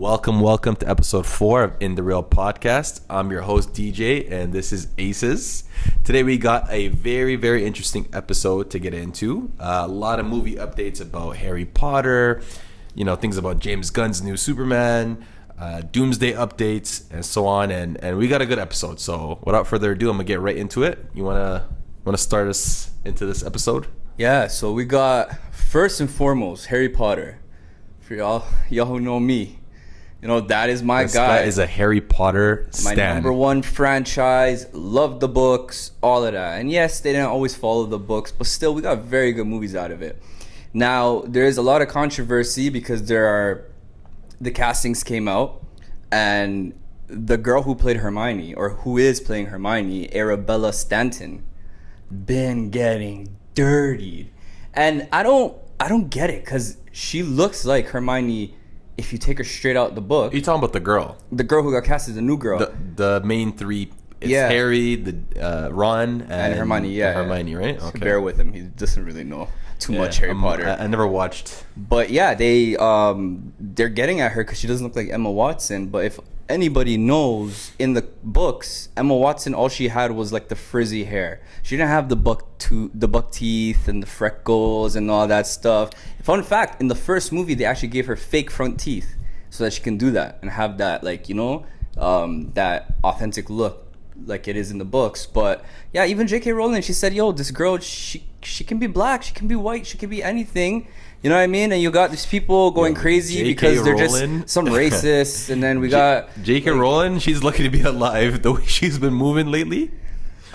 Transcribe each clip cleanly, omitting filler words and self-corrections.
Welcome to episode 4 of In The Real Podcast. I'm your host, DJ, and this is Aces. Today we got a very interesting episode to get into. A lot of movie updates about Harry Potter, things about James Gunn's new Superman, Doomsday Updates, and so on. And we got a good episode. So without further ado, I'm going to get right into it. You wanna start us into this episode? Yeah, so we got, first and foremost, Harry Potter. For y'all who know me. That is my this guy. This guy is a Harry Potter stan. My number one franchise. Love the books, all of that. And yes, they didn't always follow the books, but still, we got very good movies out of it. Now, there's a lot of controversy because the castings came out, and the girl who played Hermione, or who is playing Hermione, Arabella Stanton, been getting dirtied. And I don't get it, because she looks like Hermione. If you take her straight out the book. You're talking about the girl. The girl who got cast as the new girl. The main three. It's Harry, Ron, and Hermione. Yeah, Hermione, right? Okay. Bear with him. He doesn't really know too much Harry Potter. I never watched. But yeah, they're getting at her because she doesn't look like Emma Watson. But if anybody knows, in the books, Emma Watson, all she had was like the frizzy hair. She didn't have the buck teeth and the freckles and all that stuff. Fun fact, in the first movie, they actually gave her fake front teeth so that she can do that and have that, that authentic look like it is in the books. But yeah, even J.K. Rowling, she said, this girl, she can be black, she can be white, she can be anything. You know what I mean? And you got these people going crazy because they're just some racists. And then we got J.K. Rowling. She's lucky to be alive the way she's been moving lately.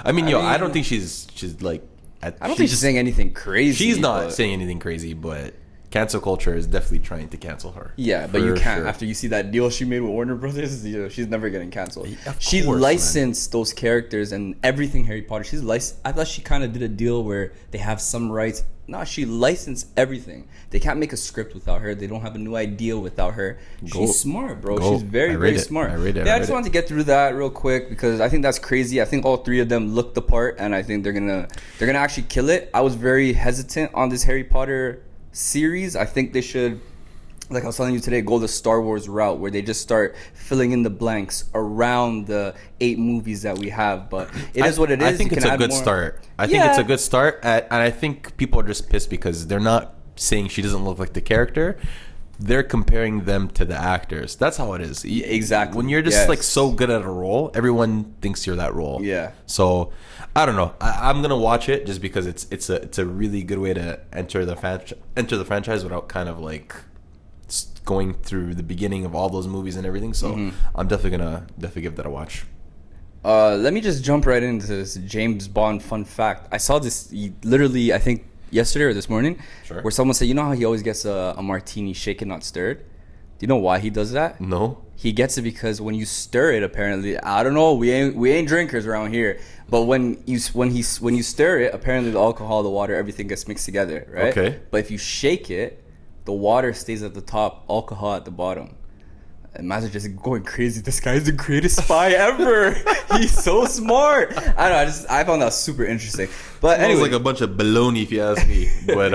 I mean, I don't think she's like. I don't think she's saying anything crazy. She's not saying anything crazy, but cancel culture is definitely trying to cancel her. Yeah, but you can't. Sure. After you see that deal she made with Warner Brothers, she's never getting canceled. She licensed those characters and everything Harry Potter. She's licensed. I thought she kind of did a deal where they have some rights. No, she licensed everything. They can't make a script without her. They don't have a new idea without her. She's smart, bro. She's very smart. I just wanted to get through that real quick because I think that's crazy. I think all three of them look the part, and I think they're gonna actually kill it. I was very hesitant on this Harry Potter series. I think they should, like I was telling you today, go the Star Wars route where they just start filling in the blanks around the 8 movies that we have. But it is what it is. I think it's a good start. I think it's a good start, and I think people are just pissed because they're not saying she doesn't look like the character. They're comparing them to the actors. That's how it is. Exactly. When you're just like so good at a role, everyone thinks you're that role. Yeah. So I don't know. I'm gonna watch it just because it's a really good way to enter the franchise without kind of like going through the beginning of all those movies and everything. So I'm definitely gonna give that a watch. Let me just jump right into this James Bond fun fact. I saw this literally, I think yesterday or this morning, where someone said, how he always gets a martini shaken, not stirred? Do you know why he does that? No. He gets it because when you stir it, apparently, I don't know, we ain't drinkers around here, but when you stir it, apparently the alcohol, the water, everything gets mixed together, right? Okay. But if you shake it, the water stays at the top, alcohol at the bottom. Imagine just going crazy. This guy's the greatest spy ever. He's so smart. I don't know. I found that super interesting. But anyway, like a bunch of baloney, if you ask me. But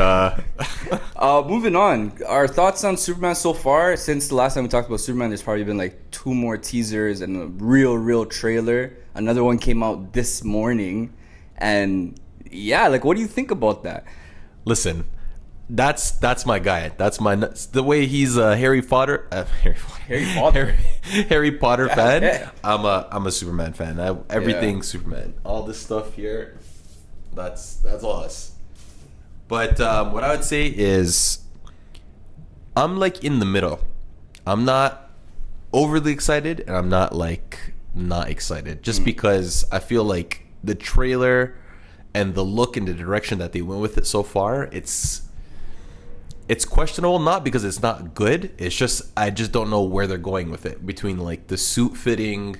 moving on. Our thoughts on Superman so far. Since the last time we talked about Superman, there's probably been like 2 more teasers and a real trailer. Another one came out this morning, and yeah, like, what do you think about that? Listen. That's my guy. That's the way he's a Harry Potter fan. Yeah. I'm a Superman fan. Everything Superman. All this stuff here, that's all us. But what I would say is, I'm like in the middle. I'm not overly excited, and I'm not excited. Just because I feel like the trailer and the look and the direction that they went with it so far, it's questionable, not because it's not good. It's just I just don't know where they're going with it. Between like the suit fitting,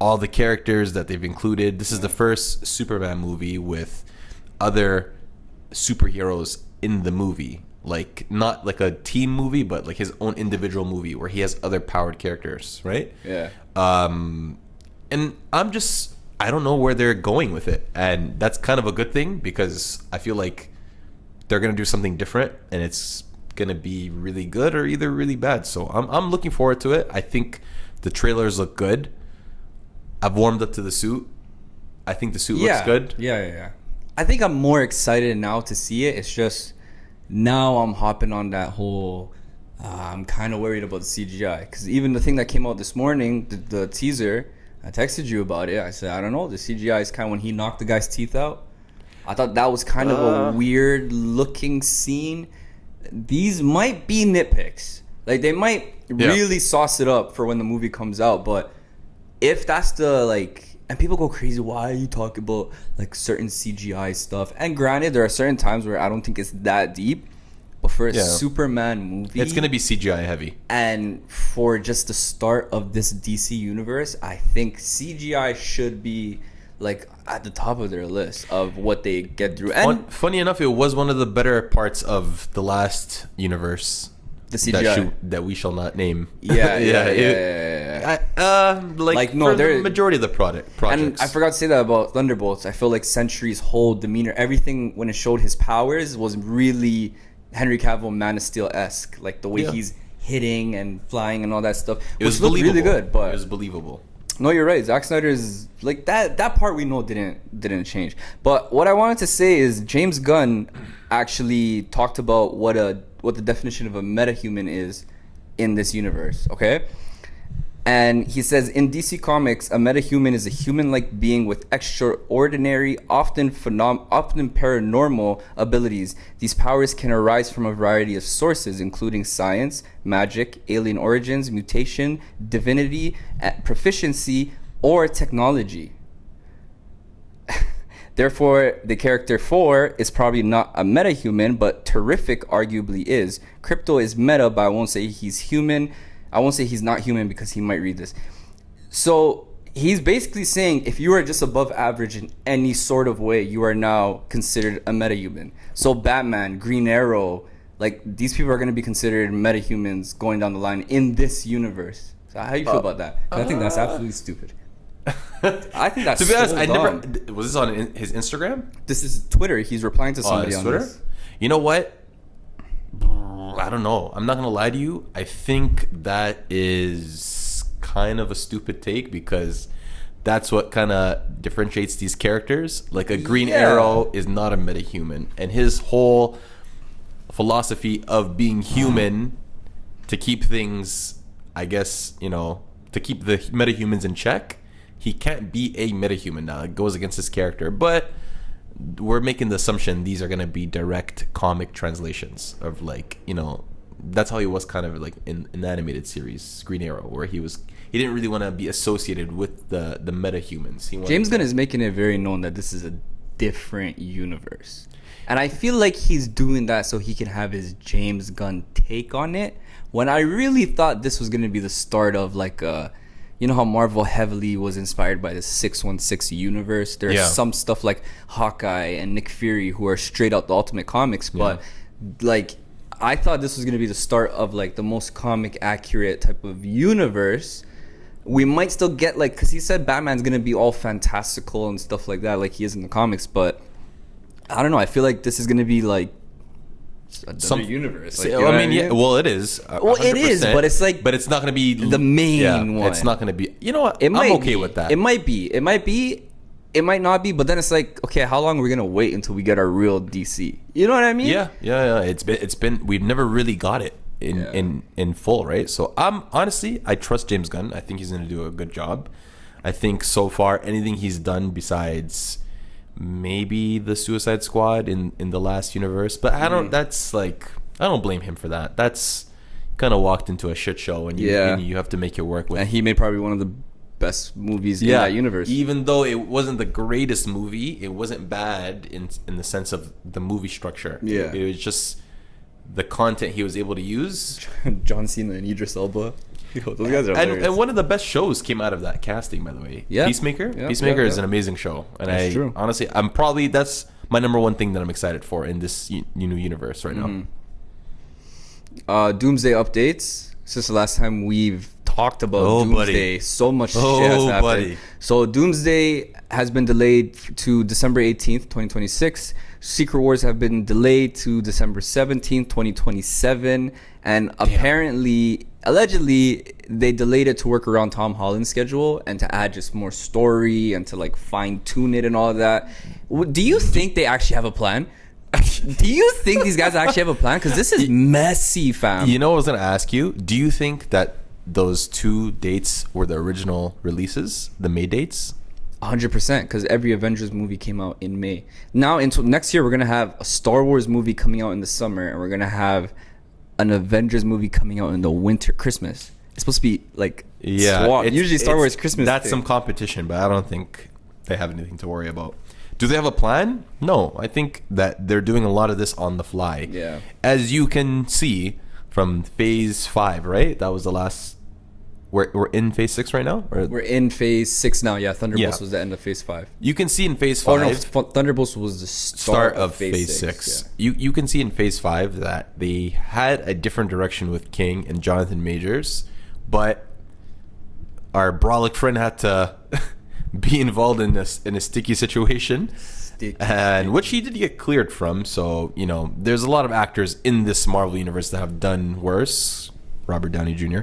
all the characters that they've included. This is the first Superman movie with other superheroes in the movie. Like, not like a team movie, but like his own individual movie where he has other powered characters, right? Yeah. And I don't know where they're going with it. And that's kind of a good thing because I feel like they're going to do something different, and it's gonna be really good or either really bad. So I'm looking forward to it. I think the trailers look good. I've warmed up to the suit. I think the suit looks good. Yeah. I think I'm more excited now to see it. It's just now I'm hopping on that whole. I'm kind of worried about the CGI because even the thing that came out this morning, the teaser, I texted you about it. I said, I don't know. The CGI is kind of when he knocked the guy's teeth out. I thought that was kind of a weird looking scene. These might be nitpicks. Like they might really sauce it up for when the movie comes out. But if that's and people go crazy, why are you talking about like certain CGI stuff? And granted, there are certain times where I don't think it's that deep. But for a Superman movie, it's gonna be CGI heavy. And for just the start of this DC universe, I think CGI should be like at the top of their list of what they get through. And funny enough, it was one of the better parts of the last universe. The CGI that we shall not name. Yeah. The majority of the projects. And I forgot to say that about Thunderbolts. I feel like Sentry's whole demeanor, everything when it showed his powers was really Henry Cavill Man of Steel-esque. Like the way he's hitting and flying and all that stuff. It was believable. Really good, but it was believable. No, you're right. Zack Snyder's like that part we know didn't change. But what I wanted to say is James Gunn actually talked about what the definition of a metahuman is in this universe, okay? And he says in DC Comics, a metahuman is a human-like being with extraordinary, often paranormal abilities. These powers can arise from a variety of sources, including science, magic, alien origins, mutation, divinity, proficiency, or technology. Therefore, the character Thor is probably not a metahuman, but Terrific arguably is. Crypto is meta, but I won't say he's human. I won't say he's not human because he might read this. So he's basically saying if you are just above average in any sort of way, you are now considered a metahuman. So Batman, Green Arrow, like these people are going to be considered metahumans going down the line in this universe. So how do you feel about that? I think that's absolutely stupid. I think that's to be honest, so I dumb. never. Was this on his Instagram? This is Twitter. He's replying to somebody on Twitter. this. You know what? I don't know. I'm not gonna lie to you. I think that is kind of a stupid take because that's what kind of differentiates these characters. Like a Green Arrow is not a metahuman, and his whole philosophy of being human to keep things, I guess, to keep the metahumans in check. He can't be a metahuman now. It goes against his character. But we're making the assumption these are going to be direct comic translations of that's how he was kind of like in an animated series, Green Arrow, where he didn't really want to be associated with the metahumans. James Gunn is making it very known that this is a different universe. And I feel like he's doing that so he can have his James Gunn take on it. When I really thought this was going to be the start of like you know how Marvel heavily was inspired by the 616 universe? There's some stuff like Hawkeye and Nick Fury who are straight out the Ultimate Comics, but like I thought this was going to be the start of like the most comic accurate type of universe. We might still get because he said Batman's going to be all fantastical and stuff like that like he is in the comics, but I don't know. I feel like this is going to be like another universe. Like, well, it is. 100%, it is, but it's like, but it's not going to be the main one. It's not going to be. You know what? I'm okay with that. It might be. It might not be. But then it's like, okay, how long are we going to wait until we get our real DC? You know what I mean? Yeah. It's been. We've never really got it in full, right? So I trust James Gunn. I think he's going to do a good job. I think so far anything he's done besides maybe the Suicide Squad in the last universe, but I don't blame him for that. That's kind of walked into a shit show and you have to make it work with. And he made probably one of the best movies in that universe. Even though it wasn't the greatest movie, it wasn't bad in the sense of the movie structure. Yeah. It was just the content he was able to use. John Cena and Idris Elba. Those guys are and one of the best shows came out of that casting, by the way. Yeah. Peacemaker. Yeah, Peacemaker is an amazing show, and honestly, that's my number one thing that I'm excited for in this new universe right now. Doomsday Updates. Since the last time we've talked about Doomsday. So much shit has happened. Buddy. So Doomsday has been delayed to December 18th, 2026. Secret Wars have been delayed to December 17th, 2027. And apparently, allegedly, they delayed it to work around Tom Holland's schedule and to add just more story and to like fine tune it and all of that. Do you think they actually have a plan? Do you think these guys actually have a plan? Because this is messy, fam. You know what I was going to ask you? Do you think that those 2 dates were the original releases, the May dates? 100%, because every Avengers movie came out in May. Now, until next year, we're going to have a Star Wars movie coming out in the summer, and we're going to have an Avengers movie coming out in the winter, Christmas. It's supposed to be like swapped. Usually Star Wars Christmas. That's some competition, but I don't think they have anything to worry about. Do they have a plan? No. I think that they're doing a lot of this on the fly. Yeah. As you can see from Phase 5, right? That was the last... We're in Phase 6 right now? Or? We're in Phase 6 now. Yeah, Thunderbolts was the end of Phase 5. You can see in Phase 5... Oh, no, Thunderbolts was the start of Phase 6. Yeah. You can see in Phase 5 that they had a different direction with King and Jonathan Majors, but our brolic friend had to... be involved in a sticky situation, which he did get cleared from. So, you know, there's a lot of actors in this Marvel universe that have done worse. Robert Downey Jr.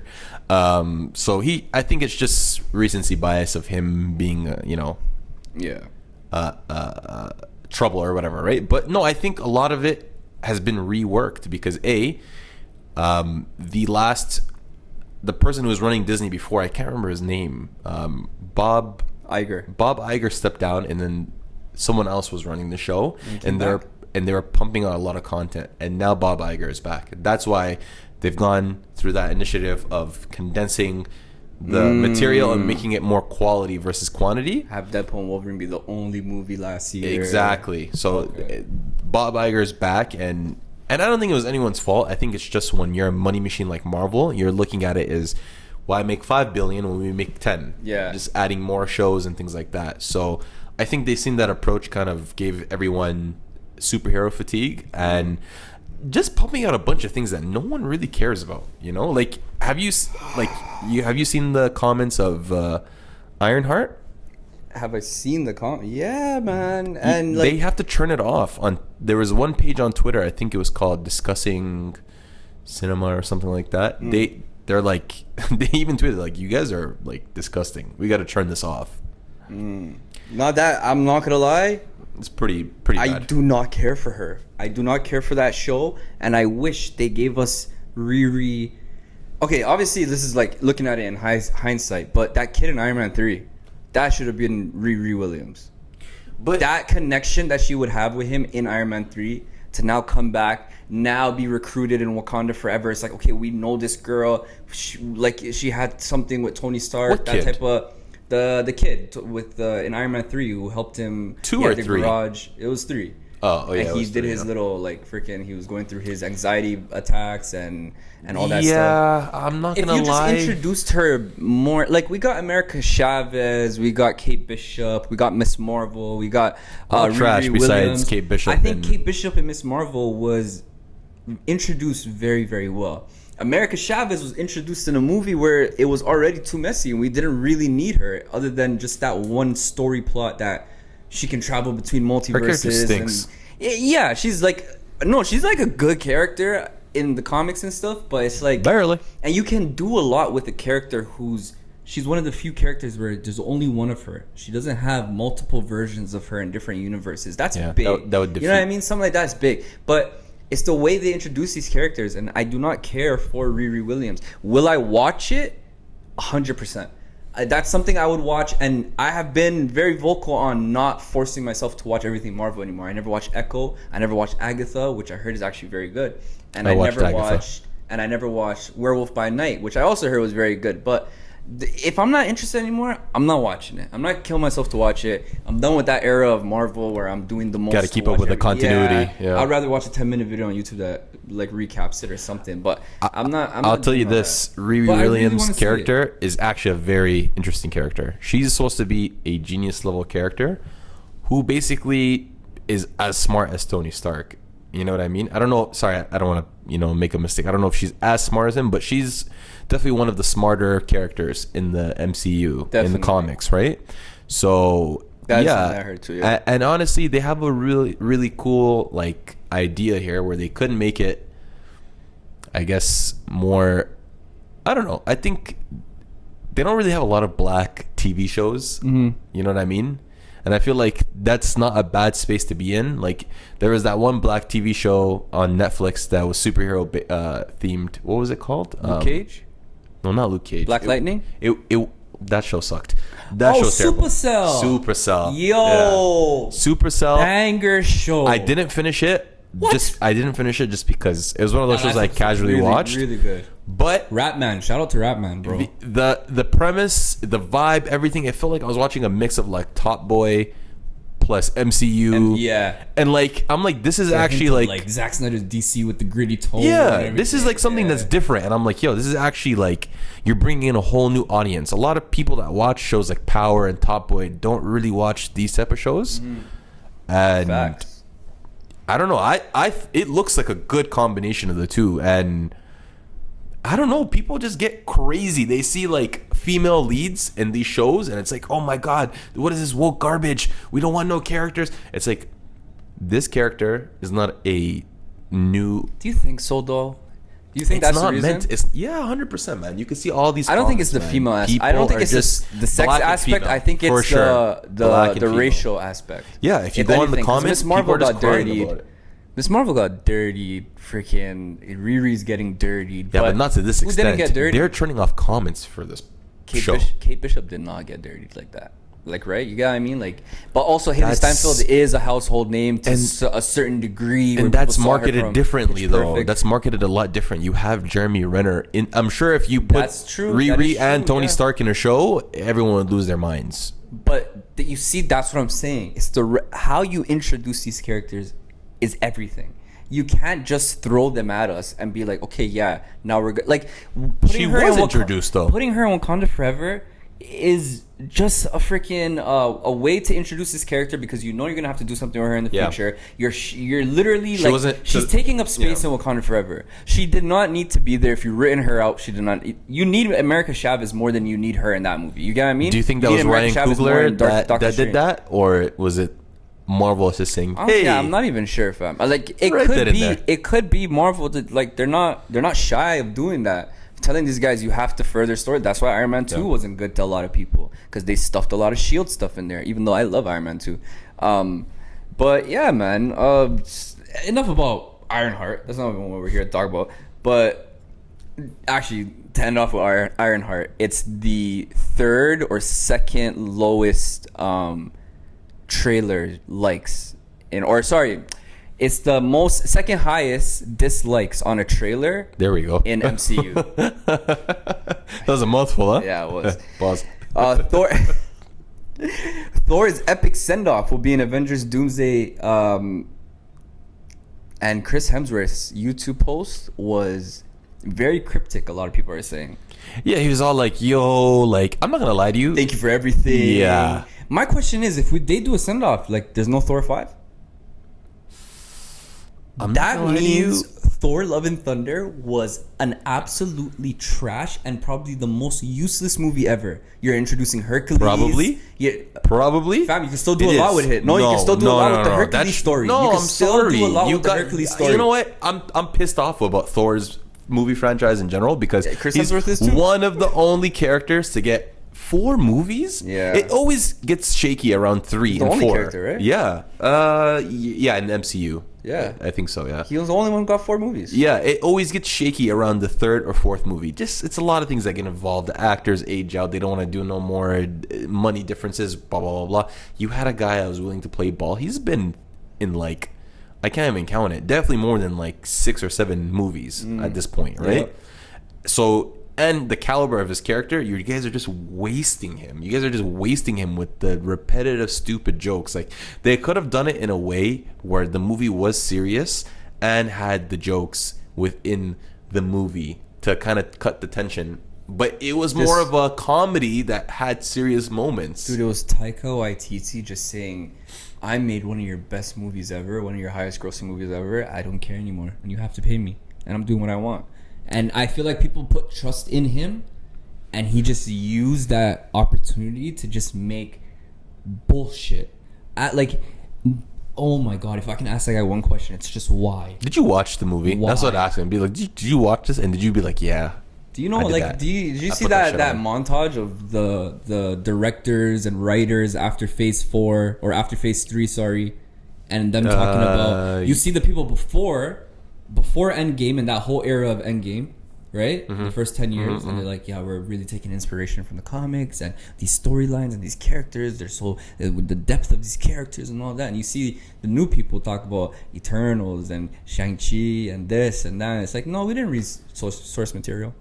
So I think it's just recency bias of him being, trouble or whatever, right? But no, I think a lot of it has been reworked because the person who was running Disney before, I can't remember his name, Bob Iger stepped down, and then someone else was running the show, and they were pumping out a lot of content, and now Bob Iger is back. That's why they've gone through that initiative of condensing the material and making it more quality versus quantity. Have Deadpool and Wolverine be the only movie last year. Exactly. So Bob Iger is back, and I don't think it was anyone's fault. I think it's just when you're a money machine like Marvel, you're looking at it as, why make $5 billion when we make 10? Yeah. Just adding more shows and things like that. So I think they seen that approach kind of gave everyone superhero fatigue and just pumping out a bunch of things that no one really cares about. You know, like have you seen the comments of Ironheart? Have I seen the comment? Yeah, man. And they have to turn it off. There was one page on Twitter, I think it was called Discussing Cinema or something like that. They're like, they even tweeted like, you guys are like disgusting. We got to turn this off. Not that, I'm not gonna lie. It's pretty bad. I do not care for her. I do not care for that show, and I wish they gave us Riri. Okay, obviously this is like looking at it in hindsight, but that kid in Iron Man 3, that should have been Riri Williams. But that connection that she would have with him in Iron Man 3 to now come back, now be recruited in Wakanda forever. It's like, okay, we know this girl. She had something with Tony Stark. What that kid? Type of the kid with in Iron Man 3 who helped him. 2 or 3? Garage. It was 3. Oh yeah. And he did his little like freaking. He was going through his anxiety attacks and all that stuff. Yeah, I'm not gonna lie. If you just introduced her more, like we got America Chavez, we got Kate Bishop, we got Miss Marvel, we got trash Riri besides Williams. Kate Bishop. I think Kate Bishop and Miss Marvel was introduced very, very well. America Chavez was introduced in a movie where it was already too messy and we didn't really need her other than just that one story plot that she can travel between multiverses. Her character stinks. Yeah, she's like a good character in the comics and stuff, but it's like barely. And you can do a lot with a character she's one of the few characters where there's only one of her. She doesn't have multiple versions of her in different universes. That's big. That would defeat. You know what I mean? Something like that's big. But it's the way they introduce these characters, and I do not care for Riri Williams. Will I watch it? 100%. That's something I would watch, and I have been very vocal on not forcing myself to watch everything Marvel anymore. I never watched Echo. I never watched Agatha, which I heard is actually very good. And I never watched Werewolf by Night, which I also heard was very good. But if I'm not interested anymore, I'm not watching it. I'm not killing myself to watch it. I'm done with that era of Marvel where I'm doing the most. Got to keep up with the continuity. Yeah. I'd rather watch a 10-minute video on YouTube that like recaps it or something. But I'll tell you this: Riri Williams' character is actually a very interesting character. She's supposed to be a genius level character who basically is as smart as Tony Stark. You know what I mean? I don't know. Sorry, I don't want to, make a mistake. I don't know if she's as smart as him, but she's definitely one of the smarter characters in the MCU, in the comics, right? So, I heard too, yeah. And honestly, they have a really, really cool, like, idea here where they couldn't make it, I guess, more... I don't know. I think they don't really have a lot of black TV shows. Mm-hmm. You know what I mean? And I feel like that's not a bad space to be in. Like, there was that one black TV show on Netflix that was superhero themed. What was it called? Luke Cage? No, not Luke Cage. Black Lightning? That show sucked. That show's terrible. Supercell. Yo. Yeah. Supercell. Banger show. I didn't finish it. I didn't finish it just because it was one of those shows I casually watched. Really good. But Ratman, shout out to Ratman, bro. The premise, the vibe, everything, it felt like I was watching a mix of like Top Boy plus MCU. And like I'm like, this is actually like Zack Snyder's DC with the gritty tone. Yeah, this is like something that's different, and I'm like, yo, this is actually like you're bringing in a whole new audience. A lot of people that watch shows like Power and Top Boy don't really watch these type of shows. And facts. I don't know. It looks like a good combination of the two, and I don't know. People just get crazy. They see like female leads in these shows, and it's like, oh my god, what is this woke garbage? We don't want no characters. It's like this character is not a new. Do you think so, though? Do you think that's not the reason? It's 100%, man. You can see all these. I don't think it's the female aspect. I don't think it's the sex aspect. I think it's the racial aspect. Yeah, if you go in the comments, people are just crying about it. Miss Marvel got dirty. Freaking Riri's getting dirty. Yeah, but not to this extent. Who didn't get dirty? They're turning off comments for this show. Kate Bishop did not get dirtied like that. Like, right? You get what I mean? Like, but also Haley Steinfeld is a household name to a certain degree. And that's marketed differently, though. That's marketed a lot different. You have Jeremy Renner in. I'm sure if you put Riri and Tony Stark in a show, everyone would lose their minds. But you see, that's what I'm saying. It's how you introduce these characters is everything. You can't just throw them at us and be like, okay, yeah, now we're good. Like, she was introduced, though. Putting her in Wakanda Forever is just a freaking a way to introduce this character, because you know you're gonna have to do something with her in the future. You're literally she's taking up space in Wakanda Forever. She did not need to be there. If you've written her out, she did not. You need America Chavez more than you need her in that movie. You get what I mean? Do you think that was Ryan Coogler that did that, or was it Marvel assisting? Hey, yeah, I'm not even sure, fam. Like, it could be Marvel. Like, they're not shy of doing that. Telling these guys you have to further story. That's why Iron Man 2 wasn't good to a lot of people, because they stuffed a lot of Shield stuff in there, even though I love Iron Man 2. But yeah, man, enough about Ironheart. That's not even what we're here to talk about. But actually, to end off with Ironheart, it's the third or second lowest trailer likes it's the second highest dislikes on a trailer. There we go. In MCU. That was a mouthful, huh? Yeah, it was. Pause. Thor's epic send-off will be in Avengers Doomsday, and Chris Hemsworth's YouTube post was very cryptic, a lot of people are saying. Yeah, he was all like, yo, like, I'm not gonna lie to you. Thank you for everything. Yeah. My question is, if they do a send-off, like, there's no Thor 5? That means Thor Love and Thunder was an absolutely trash and probably the most useless movie ever. You're introducing Hercules. Probably. Yeah. Probably. Fam, you can still do a lot with it. No, you can still do a lot with the Hercules story. No, you can I'm sorry. Do a lot with the Hercules story. You know what? I'm pissed off about Thor's movie franchise in general, because Chris he's Hemsworth is too. One of the only characters to get 4 movies. Yeah. It always gets shaky around 3 and 4. The only character, right? Yeah. Yeah, in the MCU. Yeah. I think so, yeah. He was the only one who got 4 movies. Yeah, it always gets shaky around the 3rd or 4th movie. Just, it's a lot of things that get involved. The actors age out. They don't want to do no more money differences, blah, blah, blah, blah. You had a guy that was willing to play ball. He's been in, like, I can't even count it. Definitely more than, like, 6 or 7 movies at this point, right? Yeah. So, and the caliber of his character, you guys are just wasting him. You guys are just wasting him with the repetitive, stupid jokes. Like, they could have done it in a way where the movie was serious and had the jokes within the movie to kind of cut the tension. but it was more of a comedy that had serious moments. Dude, it was Taika Waititi just saying, I made one of your best movies ever, one of your highest grossing movies ever. I don't care anymore, and you have to pay me, and I'm doing what I want. And I feel like people put trust in him, and he just used that opportunity to just make bullshit. Oh my god, if I can ask that guy one question, it's just why. Did you watch the movie? Why? That's what I asked him. Be like, did you watch this? And did you be like, yeah? Do you know, like, did you see that montage of the directors and writers after Phase 4 or after Phase 3, sorry, and them talking about, you see the people before Endgame and that whole era of Endgame, right? The first 10 years, and they're like, yeah, we're really taking inspiration from the comics and these storylines and these characters. They're so with the depth of these characters and all that. And you see the new people talk about Eternals and Shang-Chi and this and that. It's like, no, we didn't read source material.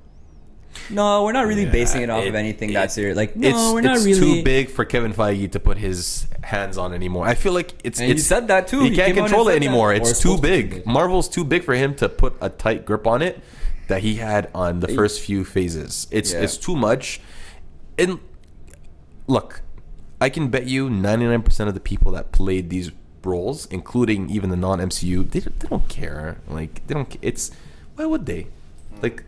No, we're not really basing it off of anything that serious. Like, no, we're not really. It's too big for Kevin Feige to put his hands on anymore. I feel like it's. You said that too. He can't control it anymore. It's too big. Marvel's too big for him to put a tight grip on it that he had on the first few phases. It's too much. And look, I can bet you 99% of the people that played these roles, including even the non-MCU, they don't care. Like, they don't. It's why would they? Like.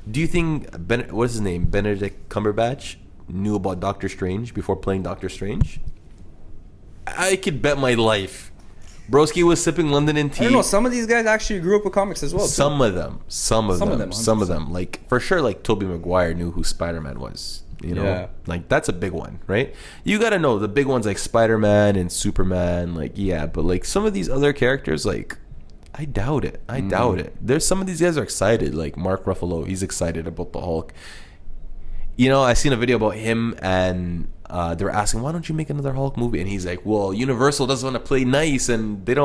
Do you think what's his name, Benedict Cumberbatch, knew about Doctor Strange before playing Doctor Strange? I could bet my life. Broski was sipping London and tea. I don't know. Some of these guys actually grew up with comics as well. Some of them. Like, for sure, like Tobey Maguire knew who Spider-Man was. You know, like that's a big one, right? You got to know the big ones like Spider-Man and Superman. Like, yeah, but like some of these other characters, like. I doubt it. There's some of these guys are excited. Like Mark Ruffalo, he's excited about the Hulk. You know, I seen a video about him, and they were asking, "Why don't you make another Hulk movie?" And he's like, "Well, Universal doesn't want to play nice, and they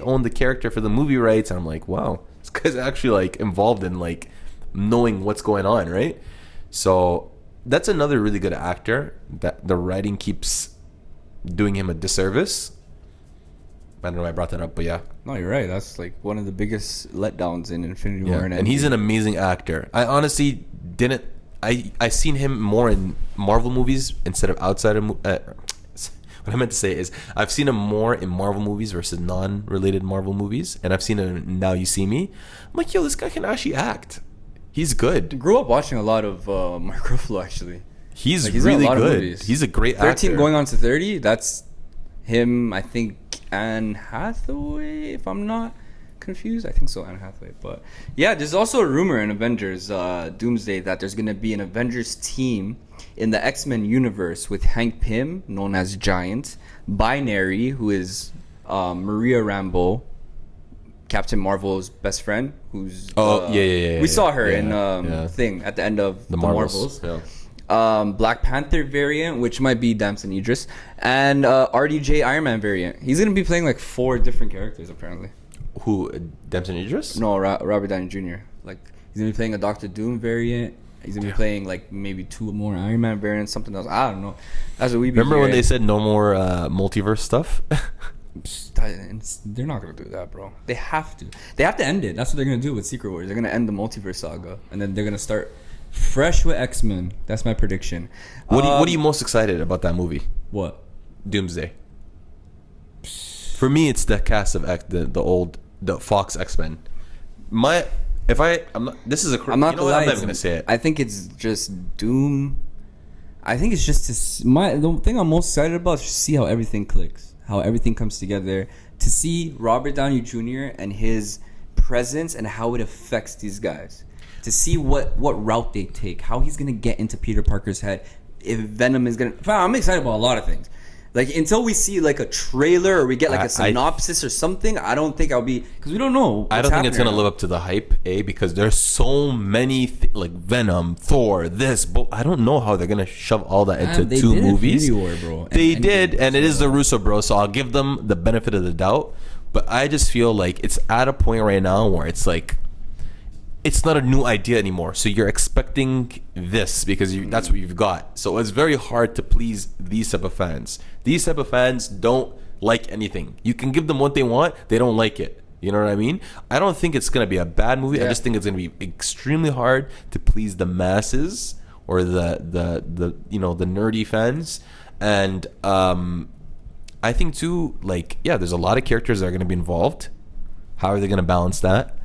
own the character for the movie rights." And I'm like, "Wow, this guy's actually like involved in like knowing what's going on, right?" So that's another really good actor that the writing keeps doing him a disservice. I don't know why I brought that up, but yeah. No, you're right. That's like one of the biggest letdowns in Infinity War. And he's an amazing actor. I honestly didn't... I seen him more in Marvel movies instead of outside of... what I meant to say is I've seen him more in Marvel movies versus non-related Marvel movies. And I've seen him in Now You See Me. I'm like, yo, this guy can actually act. He's good. I grew up watching a lot of Mark Ruffalo, actually. He's really good. He's a great actor. 13 going on to 30, that's him, I think... Anne Hathaway, if I'm not confused. I think so, Anne Hathaway. But yeah, there's also a rumor in Avengers Doomsday that there's going to be an Avengers team in the X-Men universe with Hank Pym, known as Giant, Binary, who is Maria Rambeau, Captain Marvel's best friend, who's we saw her in thing at the end of the Marvels. Black Panther variant, which might be Damson Idris, and RDJ Iron Man variant. He's gonna be playing like 4 different characters apparently. Who, Damson Idris? No, Robert Downey Jr. Like he's gonna be playing a Doctor Doom variant. He's gonna be playing like maybe 2 more Iron Man variants, something else. I don't know. That's what we remember when they said no more multiverse stuff. They're not gonna do that, bro. They have to. They have to end it. That's what they're gonna do with Secret Wars. They're gonna end the multiverse saga, and then they're gonna start fresh with X-Men. That's my prediction. What are you most excited about that movie? What? Doomsday. For me, it's the cast of the Fox X-Men. I'm not gonna say it. I think it's just Doom. I think it's just the thing I'm most excited about is to see how everything clicks, how everything comes together. To see Robert Downey Jr. and his presence and how it affects these guys. To see what route they take, how he's gonna get into Peter Parker's head, if Venom is gonna. I'm excited about a lot of things. Like until we see like a trailer or we get like a synopsis or something, I don't think I'll be because we don't know. I don't think it's gonna live up to the hype, because there's so many like Venom, Thor, this. But I don't know how they're gonna shove all that into 2 movies. They did, and it is the Russo bros, so I'll give them the benefit of the doubt. But I just feel like it's at a point right now where it's like. It's not a new idea anymore. So you're expecting this because that's what you've got. So it's very hard to please these type of fans. These type of fans don't like anything. You can give them what they want. They don't like it. You know what I mean? I don't think it's going to be a bad movie. I just think it's going to be extremely hard to please the masses or the you know, the nerdy fans. And I think too, like, yeah, there's a lot of characters that are going to be involved. How are they going to balance that?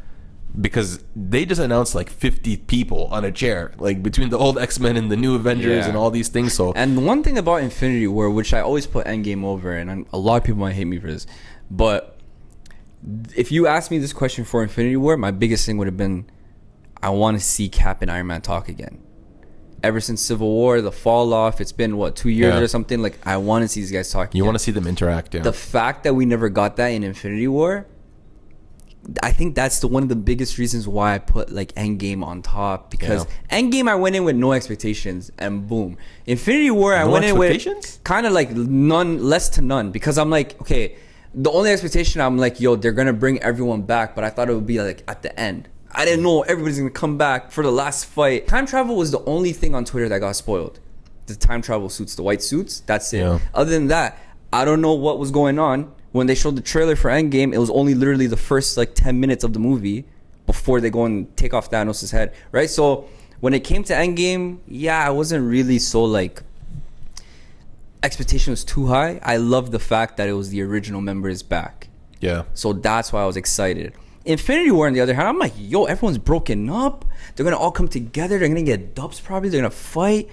Because they just announced like 50 people on a chair, like between the old X-Men and the new Avengers and all these things. So, and one thing about Infinity War, which I always put Endgame over, and a lot of people might hate me for this, but if you asked me this question for Infinity War, my biggest thing would have been, I want to see Cap and Iron Man talk again. Ever since Civil War, the fall off, it's been what, 2 years or something. Like, I want to see these guys talk. You want to see them interact. Yeah. The fact that we never got that in Infinity War, I think that's one of the biggest reasons why I put like Endgame on top, because Endgame I went in with no expectations and boom. Infinity War I went in with kind of like less to none, because I'm like, okay, the only expectation I'm like, yo, they're gonna bring everyone back, but I thought it would be like at the end. I didn't know everybody's gonna come back for the last fight. Time travel was the only thing on Twitter that got spoiled. The time travel suits, the white suits, that's it. Other than that, I don't know what was going on. When they showed the trailer for Endgame, it was only literally the first like 10 minutes of the movie before they go and take off Thanos' head, right? So when it came to Endgame, yeah, I wasn't really so like, expectation was too high. I loved the fact that it was the original members back. Yeah. So that's why I was excited. Infinity War, on the other hand, I'm like, yo, everyone's broken up. They're going to all come together. They're going to get dubs probably. They're going to fight.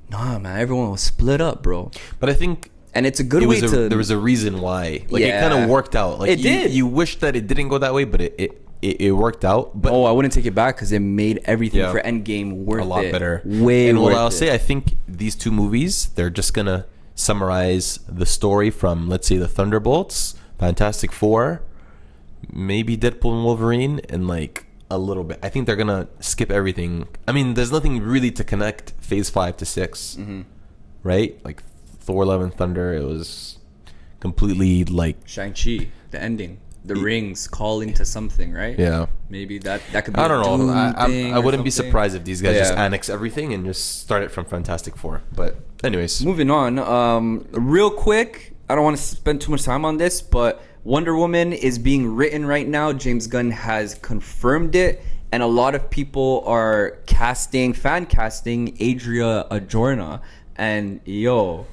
Nah, man, everyone was split up, bro. But I think... And it's a good way to... There was a reason why. Like, it kind of worked out. Like, it did. You wish that it didn't go that way, but it worked out. But I wouldn't take it back, because it made everything for Endgame worth it. A lot better. Way and worth it. I'll say, I think these two movies, they're just going to summarize the story from, let's say, the Thunderbolts, Fantastic Four, maybe Deadpool and Wolverine, and like a little bit. I think they're going to skip everything. I mean, there's nothing really to connect Phase 5 to 6, right? Like, Thor: Love and Thunder, it was completely like Shang-Chi, the ending, the rings calling to something, right? Yeah, maybe that could be. I don't know. I wouldn't be surprised if these guys just annex everything and just start it from Fantastic Four. But anyways, moving on. Real quick, I don't want to spend too much time on this, but Wonder Woman is being written right now. James Gunn has confirmed it, and a lot of people are fan casting Adria Arjona, and yo.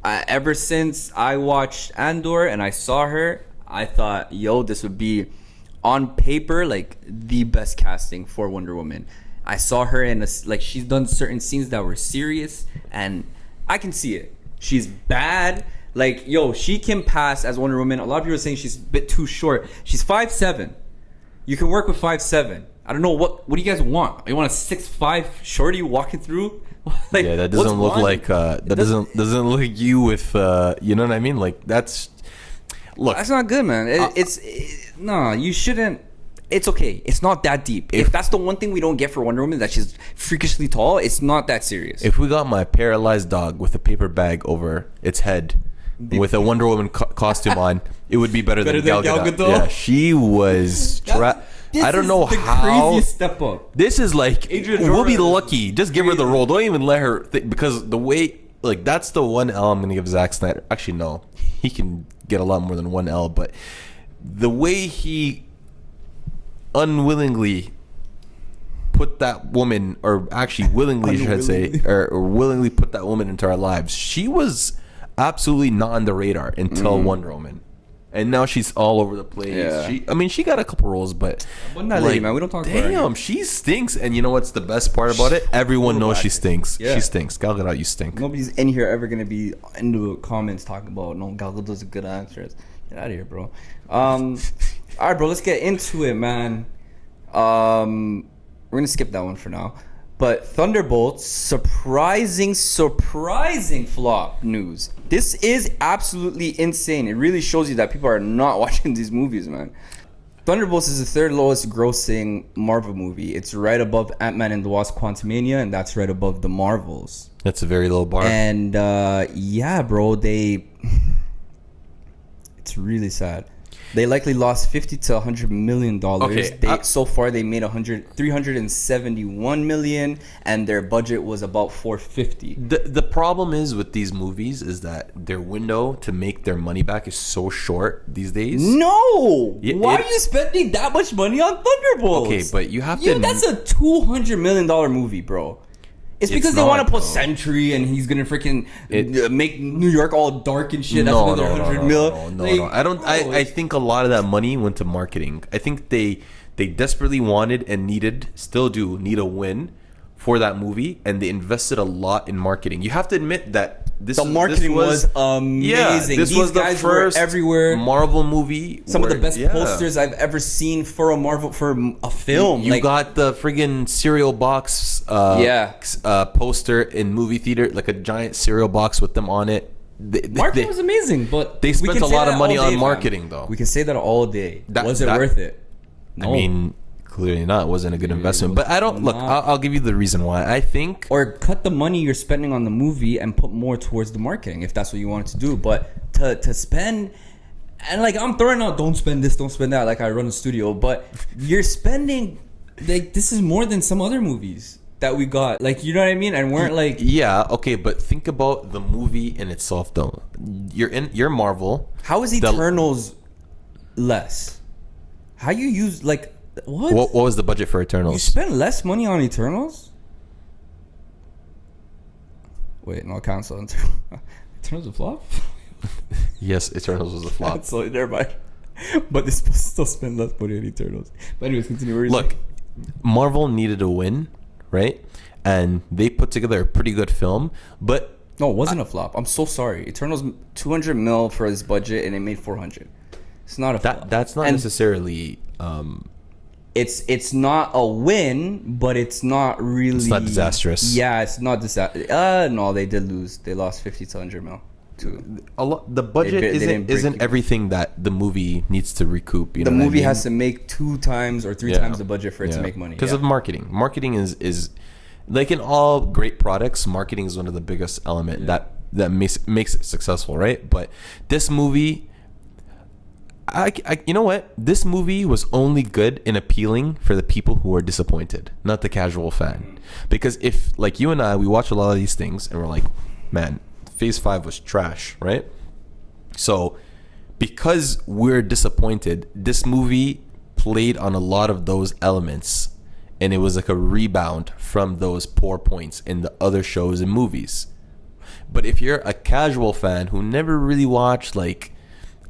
Ever since I watched Andor and I saw her, I thought, yo, this would be on paper like the best casting for Wonder Woman. I saw her in she's done certain scenes that were serious, and I can see it. She's bad. Like, yo, she can pass as Wonder Woman. A lot of people are saying she's a bit too short. She's 5'7". You can work with 5'7". I don't know what do you guys want? You want a 6'5" shorty walking through? Like, yeah, that doesn't look like doesn't look like you with you know what I mean? Like, that's not good, man. No, you shouldn't. It's okay. It's not that deep. If that's the one thing we don't get for Wonder Woman, that she's freakishly tall, it's not that serious. If we got my paralyzed dog with a paper bag over its head with a Wonder Woman costume on, it would be better than Gal Gadot. Yeah, she was I don't know how. Craziest step up. This is like, we'll be lucky. Just give her the role. Don't even let her because the way, like, that's the one L I'm gonna give Zack Snyder. Actually, no, he can get a lot more than one L. But the way he unwillingly put that woman, or actually willingly, should I say, or willingly put that woman into our lives. She was absolutely not on the radar until Wonder Woman. And now she's all over the place. Yeah. She got a couple roles, but that lady, man, we don't talk about her. Damn, she stinks. And you know what's the best part about it? Everyone knows she stinks. Yeah. She stinks. Gal Gadot, you stink. Nobody's in here ever gonna be in the comments talking about no, Gal Gadot's a good actress. Get out of here, bro. All right, bro. Let's get into it, man. We're gonna skip that one for now. But Thunderbolts, surprising flop news. This is absolutely insane. It really shows you that people are not watching these movies, man. Thunderbolts is the third lowest grossing Marvel movie. It's right above Ant-Man and the Wasp: Quantumania, and that's right above the Marvels. That's a very low bar. And yeah, bro, it's really sad. They likely lost $50 to $100 million. Okay, so far they made $371 million, and their budget was about $450. The problem is with these movies is that their window to make their money back is so short these days. No, why are you spending that much money on Thunderbolts? Okay, but you have to. That's a $200 million movie, bro. It's because they want to put Sentry and he's gonna freaking make New York all dark and shit. That's another $100 million. No. I don't. I think a lot of that money went to marketing. I think they desperately wanted and still do need a win for that movie, and they invested a lot in marketing. You have to admit that marketing was amazing. Yeah, this was the first everywhere Marvel movie. Some of the best posters I've ever seen for a film. You got the friggin' cereal box poster in movie theater, like a giant cereal box with them on it. Marketing was amazing, but they spent a lot of money on marketing, though. We can say that all day. Was it worth it? No. I mean, clearly not. It wasn't a good investment. But I don't look. I'll give you the reason why. I think, or cut the money you're spending on the movie and put more towards the marketing if that's what you wanted to do. But to spend, and like I'm throwing out, don't spend this, don't spend that. Like I run a studio, but you're spending like this is more than some other movies that we got. Like you know what I mean? And weren't like okay. But think about the movie in itself, though. You're Marvel. How is Eternals less? How you use like what was the budget for Eternals? You spent less money on Eternals? Wait, no, cancel. Eternals a flop? Yes, Eternals was a flop. So never mind. But they're supposed to still spend less money on Eternals. But anyways, continue. Look, Marvel needed a win, right? And they put together a pretty good film, but no, it wasn't a flop. I'm so sorry. Eternals $200 million for this budget, and it made $400. It's not a flop. That's not necessarily. It's not a win, but it's not really. It's not disastrous. Yeah, it's not disastrous. No, they did lose. They lost 50 to 100 mil. The budget isn't everything that the movie needs to recoup. The movie has to make 2 times or 3 times the budget for it to make money because of marketing. Marketing is like in all great products. Marketing is one of the biggest element that makes it successful, right? But this movie. You know what? This movie was only good and appealing for the people who are disappointed, not the casual fan. Because if, like you and I, we watch a lot of these things and we're like, man, Phase 5 was trash, right? So, because we're disappointed, this movie played on a lot of those elements, and it was like a rebound from those poor points in the other shows and movies. But if you're a casual fan who never really watched, like,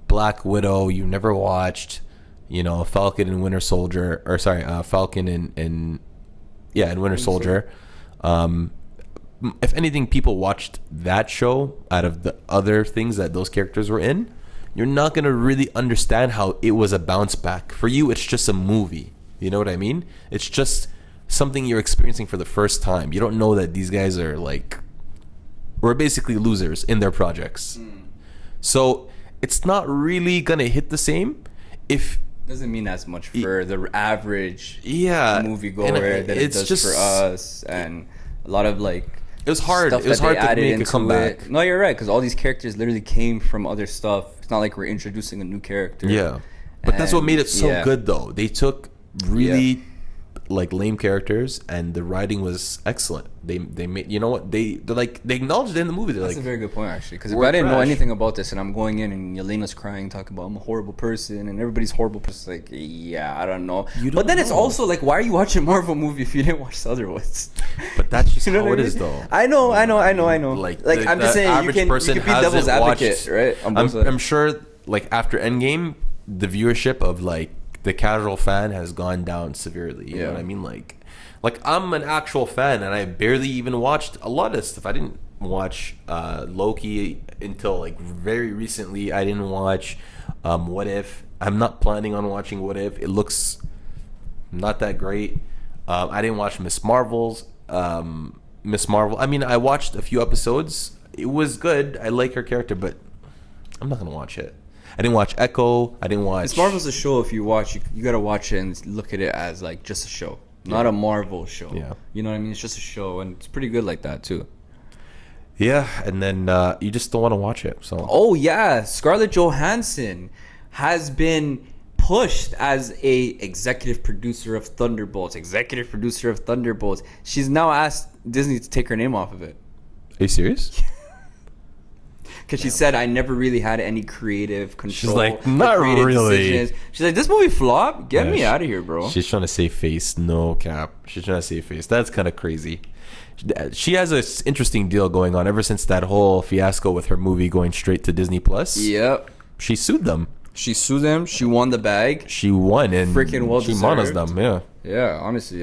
Black Widow, you never watched, Falcon and Winter Soldier, or sorry, Falcon and Winter Soldier. If anything, people watched that show out of the other things that those characters were in. You're not gonna really understand how it was a bounce back. For you, it's just a movie. You know what I mean? It's just something you're experiencing for the first time. You don't know that these guys are we're basically losers in their projects. So it's not really gonna hit the same. If doesn't mean as much for the average moviegoer that it does just, for us, and a lot of it was hard. It was hard to make a comeback. No, you're right, because all these characters literally came from other stuff. It's not like we're introducing a new character. Yeah, but that's what made it so good, though. They took really lame characters, and the writing was excellent. They made, they acknowledged it in the movie. That's a very good point, actually, because if I didn't know anything about this and I'm going in and Yelena's crying, talking about I'm a horrible person and everybody's horrible person, I don't know. But then it's also why are you watching a Marvel movie if you didn't watch the other ones? But that's just how it is, though. I know. I'm just saying you can be devil's advocate, right? I'm sure after Endgame, the viewership of the casual fan has gone down severely. You know what I mean? Like I'm an actual fan, and I barely even watched a lot of stuff. I didn't watch Loki until very recently. I didn't watch What If. I'm not planning on watching What If. It looks not that great. I didn't watch Miss Marvel. I mean, I watched a few episodes. It was good. I like her character, but I'm not gonna watch it. I didn't watch Echo. I didn't watch. Miss Marvel's a show. If you watch, you gotta watch it and look at it as just a show, not a Marvel show. Yeah, you know what I mean. It's just a show, and it's pretty good like that too. Yeah, and then you just don't want to watch it. So. Oh yeah, Scarlett Johansson has been pushed as a executive producer of Thunderbolts. She's now asked Disney to take her name off of it. Are you serious? Because she said, I never really had any creative control. She's like, not really. Decisions. She's like, this movie flop? Get me out of here, bro. She's trying to save face. No cap. She's trying to save face. That's kind of crazy. She has an interesting deal going on ever since that whole fiasco with her movie going straight to Disney Plus. Yep. She sued them. She sued them. She won the bag. She won, and freaking well she deserved. monos them. Yeah. Yeah, honestly,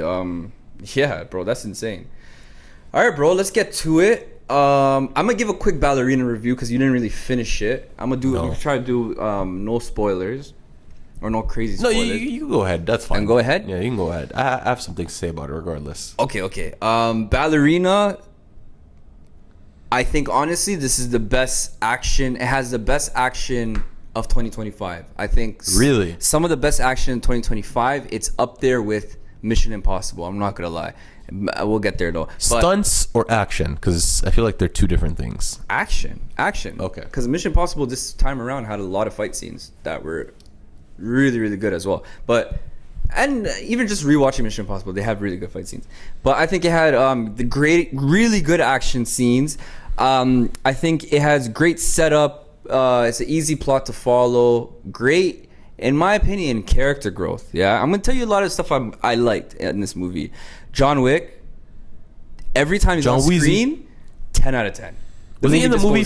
yeah, bro, that's insane. All right, bro, let's get to it. I'm gonna give a quick Ballerina review because you didn't really finish it. I'm gonna try to do no spoilers or no crazy spoilers. No, you can go ahead. That's fine. And go ahead. Yeah, you can go ahead. I have something to say about it, regardless. Okay. Ballerina. I think honestly, this is the best action. It has the best action of 2025. I think really some of the best action in 2025. It's up there with Mission Impossible. I'm not gonna lie. We'll get there though. Stunts or action? Because I feel like they're two different things. Action. Okay. Because Mission Impossible this time around had a lot of fight scenes that were really, really good as well. And even just rewatching Mission Impossible, they have really good fight scenes. But I think it had really good action scenes. I think it has great setup. It's an easy plot to follow. Great, in my opinion, character growth. Yeah, I'm gonna tell you a lot of stuff I liked in this movie. John Wick. Every time he's on screen, 10 out of 10. Was he in the movie?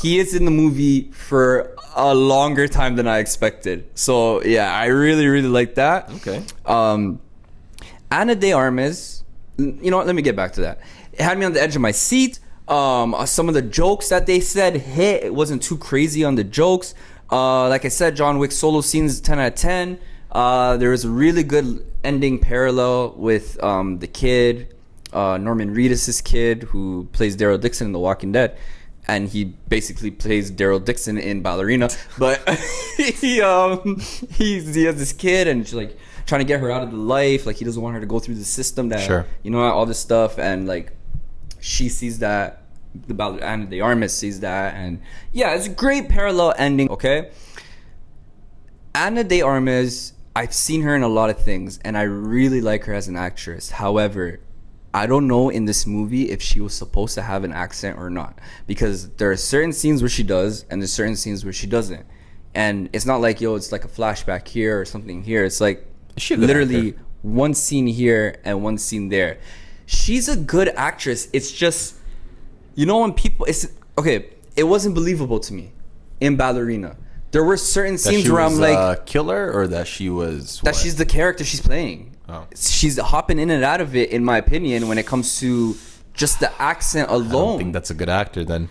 He is in the movie for a longer time than I expected. So yeah, I really, really like that. Okay. Ana de Armas. You know what? Let me get back to that. It had me on the edge of my seat. Some of the jokes that they said hit. It wasn't too crazy on the jokes. Like I said, John Wick solo scenes 10 out of 10. There was a really good ending parallel with the kid, Norman Reedus' kid, who plays Daryl Dixon in The Walking Dead, and he basically plays Daryl Dixon in Ballerina. But he has this kid, and she's like trying to get her out of the life. Like he doesn't want her to go through the system that you know, all this stuff, and like she sees that. And the Armas sees that, and yeah, it's a great parallel ending. Okay, Ana de Armas, I've seen her in a lot of things, and I really like her as an actress. However, I don't know in this movie if she was supposed to have an accent or not, because there are certain scenes where she does, and there's certain scenes where she doesn't, and it's not like it's like a flashback here or something here. It's like literally one scene here and one scene there. She's a good actress. It's just, you know, when people, it wasn't believable to me in Ballerina. There were certain scenes where I'm like, killer, or that she was that she's the character she's playing. Oh. She's hopping in and out of it, in my opinion, when it comes to just the accent alone. I don't think that's a good actor then.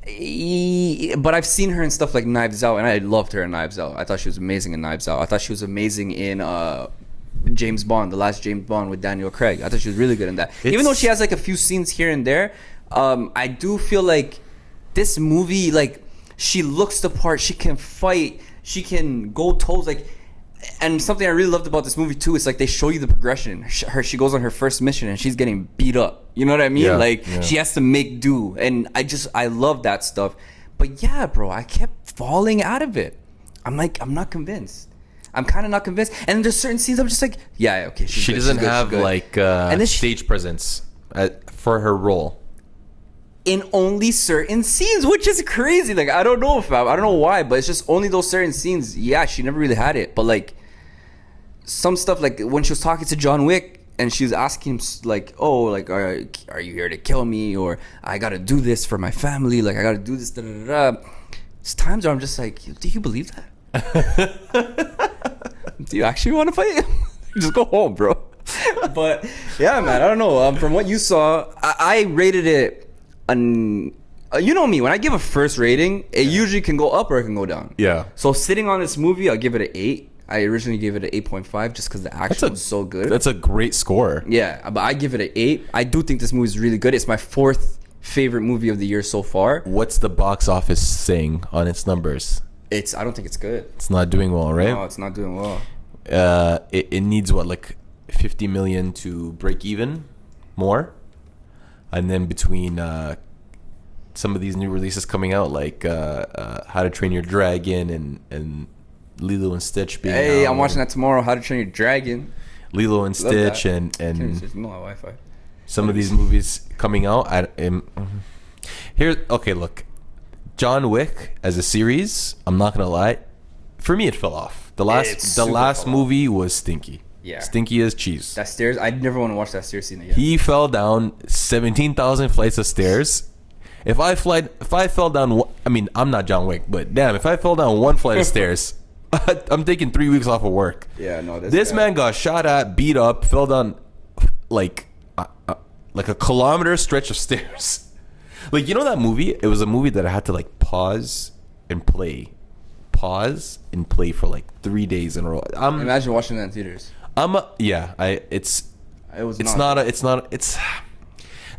But I've seen her in stuff like Knives Out, and I loved her in Knives Out. I thought she was amazing in Knives Out. I thought she was amazing in James Bond, the last James Bond with Daniel Craig. I thought she was really good in that. Even though she has like a few scenes here and there, I do feel like this movie, like, she looks the part. She can fight. She can go toes. Like, and something I really loved about this movie too is like they show you the progression. She goes on her first mission and she's getting beat up. You know what I mean? Yeah, she has to make do. And I love that stuff. But yeah, bro, I kept falling out of it. I'm not convinced. I'm kind of not convinced. And there's certain scenes I'm just like, yeah, okay. She doesn't have like stage presence for her role. In only certain scenes, which is crazy. Like, I don't know why, but it's just only those certain scenes. Yeah, she never really had it. But like some stuff, like when she was talking to John Wick and she was asking him like, oh, like, are you here to kill me? Or I gotta do this for my family. Like, I gotta do this. Da, da, da, da. There's times where I'm just like, do you believe that? Do you actually want to fight? Just go home, bro. But yeah, man, I don't know. From what you saw, I rated it. You know me, when I give a first rating, it usually can go up or it can go down. Yeah. So sitting on this movie, I'll give it an 8. I originally gave it an 8.5 just because the action was so good. That's a great score. Yeah, but I give it an 8. I do think this movie is really good. It's my 4th favorite movie of the year so far. What's the box office saying on its numbers? I don't think it's good. It's not doing well, right? No, it's not doing well. It needs what, like 50 million to break even more? And then between some of these new releases coming out, like How to Train Your Dragon and Lilo and Stitch being Hey, I'm watching that tomorrow, How to Train Your Dragon. Lilo and Stitch and Wi-Fi. Some of these movies coming out. Look. John Wick as a series, I'm not going to lie. For me, it fell off. The last movie was stinky. Yeah. Stinky as cheese. That stairs, I never want to watch that stairs scene again. He fell down 17,000 flights of stairs. If I fell down, I mean, I'm not John Wick, but damn, if I fell down one flight of stairs, I'm taking 3 weeks off of work. Yeah, no, this man got shot at, beat up, fell down like a kilometer stretch of stairs. Like, you know that movie? It was a movie that I had to like pause and play for like 3 days in a row. Imagine watching that in theaters. The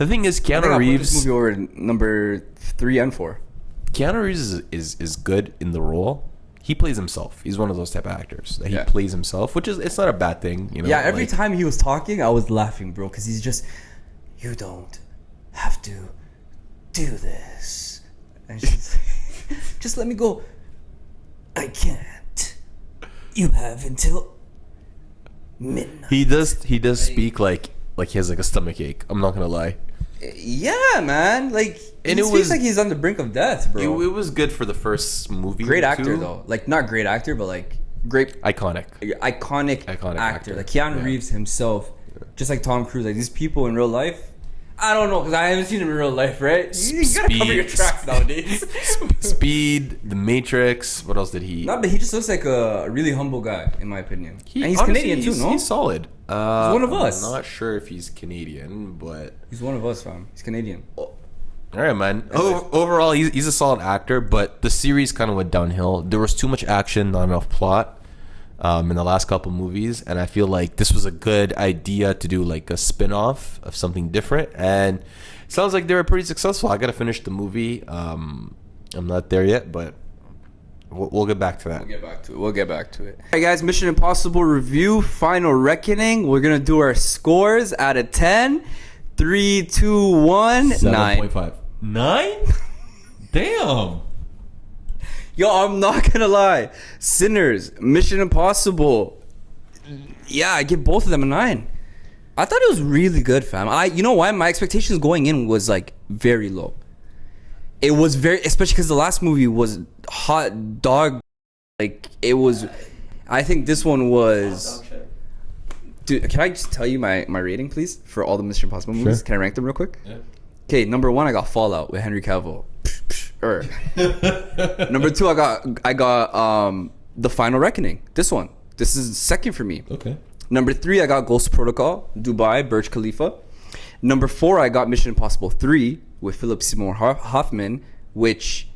thing is, Keanu Reeves. This movie over number 3 and 4. Keanu Reeves is good in the role. He plays himself. He's one of those type of actors that he plays himself, which is, it's not a bad thing, you know. Yeah, every time he was talking, I was laughing, bro, because he's just, you don't have to do this, and she's like, just let me go. I can't. You have until midnight. He does speak like he has like a stomach ache. I'm not gonna lie. Yeah, man. Like, and he speaks like he's on the brink of death, bro. It was good for the first movie. Great actor though. Like, not great actor, but like great iconic actor. Like Keanu Reeves himself, just like Tom Cruise. Like, these people in real life, I don't know, because I haven't seen him in real life, right? You gotta cover your tracks nowadays. Speed, The Matrix. What else did he? No, but he just looks like a really humble guy, in my opinion. And he's Canadian too, no? He's solid. He's one of us. I'm not sure if he's Canadian, but he's one of us, fam. He's Canadian. All right, man. Overall, he's a solid actor, but the series kind of went downhill. There was too much action, not enough plot. In the last couple movies, and I feel like this was a good idea to do like a spin-off of something different, and it sounds like they were pretty successful. I gotta finish the movie. I'm not there yet, but we'll get back to that. We'll get back to it. Hey guys, Mission Impossible review, Final Reckoning. We're gonna do our scores out of 10. 3, 2, 1, 9. 7.5. 9? Damn. Yo, I'm not gonna lie. Sinners, Mission Impossible. Yeah, I give both of them a 9. I thought it was really good, fam. You know why? My expectations going in was like very low. It was very, especially because the last movie was hot dog. Like, it was. I think this one was. Dude, can I just tell you my rating, please, for all the Mission Impossible movies? Sure. Can I rank them real quick? Yeah. Okay, number 1, I got Fallout with Henry Cavill. Number 2, I got The Final Reckoning. This is second for me. Okay. Number 3, I got Ghost Protocol, Dubai, Burj Khalifa. Number 4, I got Mission Impossible 3 with Philip Seymour Hoffman, which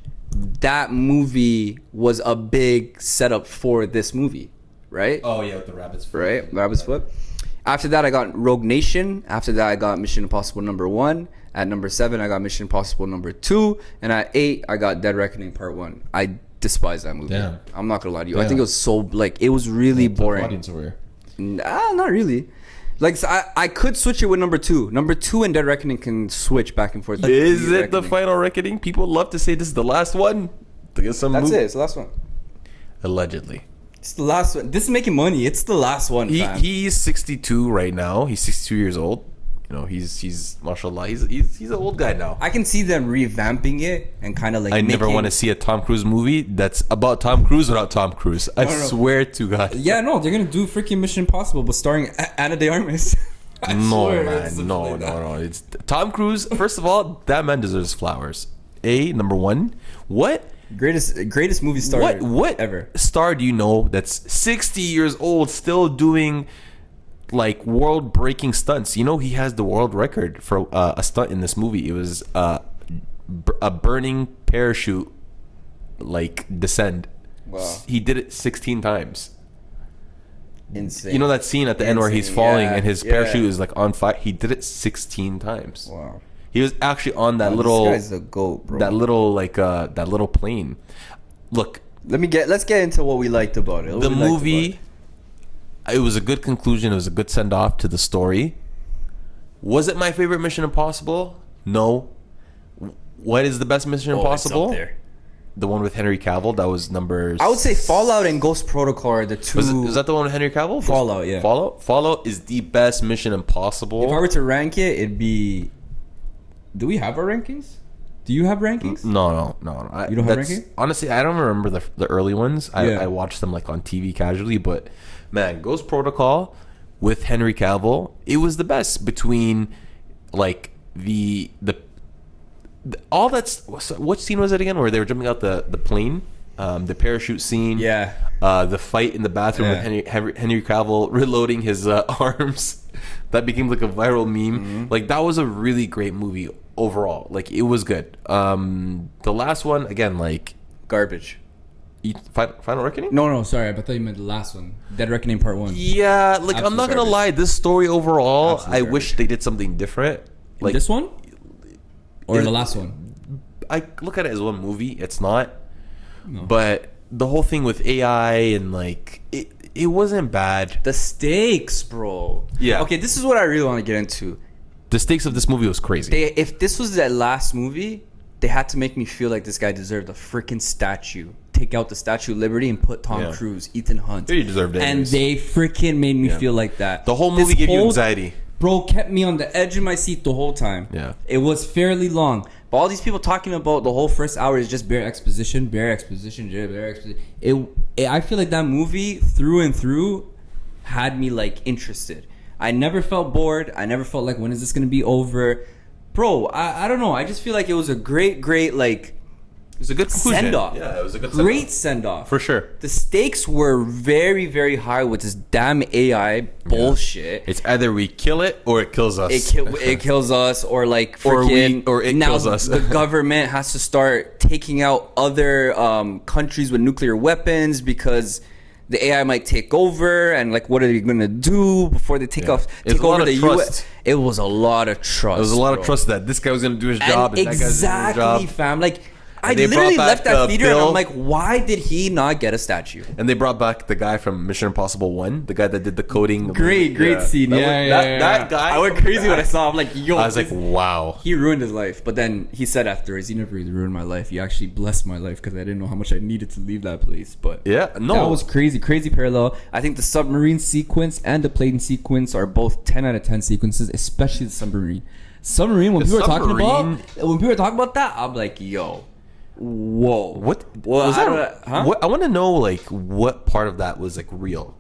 that movie was a big setup for this movie, right? Oh yeah, with the rabbit's foot. Right, rabbit's foot. After that, I got Rogue Nation. After that, I got Mission Impossible number 1. At number 7, I got Mission Impossible number 2. And at 8, I got Dead Reckoning Part 1. I despise that movie. Damn. I'm not gonna lie to you. Damn. I think it was so, like, it was really boring. Audience over. Nah, not really. Like, so I could switch it with number 2. Number 2 and Dead Reckoning can switch back and forth. Is it the Final Reckoning? People love to say this is the last one. That's it. It's the last one. Allegedly. It's the last one. This is making money. It's the last one, fam. He's 62 right now. He's 62 years old. You know, he's mashallah. He's an old guy now. I can see them revamping it and kind of like. I never want to see a Tom Cruise movie that's about Tom Cruise without Tom Cruise. I swear to God. Yeah, no, they're gonna do freaking Mission Impossible, but starring Ana de Armas. No, man, no. It's Tom Cruise. First of all, that man deserves flowers. Number 1. What? Greatest movie star. What ever star do you know that's 60 years old still doing like world breaking stunts? You know, he has the world record for a stunt in this movie. It was a burning parachute like descend. Wow. He did it 16 times. Insane. You know that scene at the end where he's falling and his parachute is like on fire? He did it 16 times. Wow. He was actually on that little. This guy's the GOAT, bro. That little that little plane. Look, let's get into what we liked about it. The movie. It was a good conclusion. It was a good send off to the story. Was it my favorite Mission Impossible? No. What is the best Mission Impossible? It's up there. The one with Henry Cavill. That was number. I would say Fallout and Ghost Protocol are the two. Is that the one with Henry Cavill? Fallout, yeah. Fallout is the best Mission Impossible. If I were to rank it, it'd be. Do we have our rankings? Do you have rankings? No. You don't have rankings? Honestly, I don't remember the early ones. I watched them like on TV casually, but man, Ghost Protocol with Henry Cavill, it was the best between like the all that's what scene was it again where they were jumping out the plane, the parachute scene, the fight in the bathroom with Henry Cavill reloading his arms, that became like a viral meme. Like that was a really great movie overall. Like it was good. The last one again, like garbage. Final Reckoning? No, sorry. I thought you meant the last one. Dead Reckoning Part 1. Yeah, like I'm not gonna lie, this story overall, I wish they did something different. Like this one? Or in the last one? I look at it as one movie. It's not. No. But the whole thing with AI and like it wasn't bad. The stakes, bro. Yeah. Okay, this is what I really want to get into. The stakes of this movie was crazy. If this was that last movie, they had to make me feel like this guy deserved a freaking statue. Take out the Statue of Liberty and put Tom Cruise, Ethan Hunt. He deserved it. And they freaking made me feel like that. The whole movie gave you anxiety. Bro, kept me on the edge of my seat the whole time. Yeah. It was fairly long. But all these people talking about the whole first hour is just bare exposition. I feel like that movie through and through had me like interested. I never felt bored. I never felt like, when is this going to be over? Bro, I don't know. I just feel like it was a great like, it was a good conclusion. Send-off. Yeah, it was a good great send-off. For sure. The stakes were very, very high with this damn AI bullshit. It's either we kill it or it kills us. It kills us, or like freaking, or it kills us. The government has to start taking out other countries with nuclear weapons because the AI might take over, and like, what are they gonna do before they take over the US? It was a lot of trust. It was a lot of trust that this guy was gonna do his job, and that guy's gonna do his job. Fam. Like, I literally left that theater and I'm like, why did he not get a statue? And they brought back the guy from Mission Impossible 1, the guy that did the coding. Great scene. That guy. I went crazy when I saw him. Like, yo, I was like, wow. He ruined his life. But then he said afterwards, he never really ruined my life. He actually blessed my life because I didn't know how much I needed to leave that place. But that was crazy parallel. I think the submarine sequence and the plane sequence are both 10 out of 10 sequences, especially the submarine. When people were talking about that, I'm like, yo. Whoa! What was that? What I want to know, like, what part of that was like real?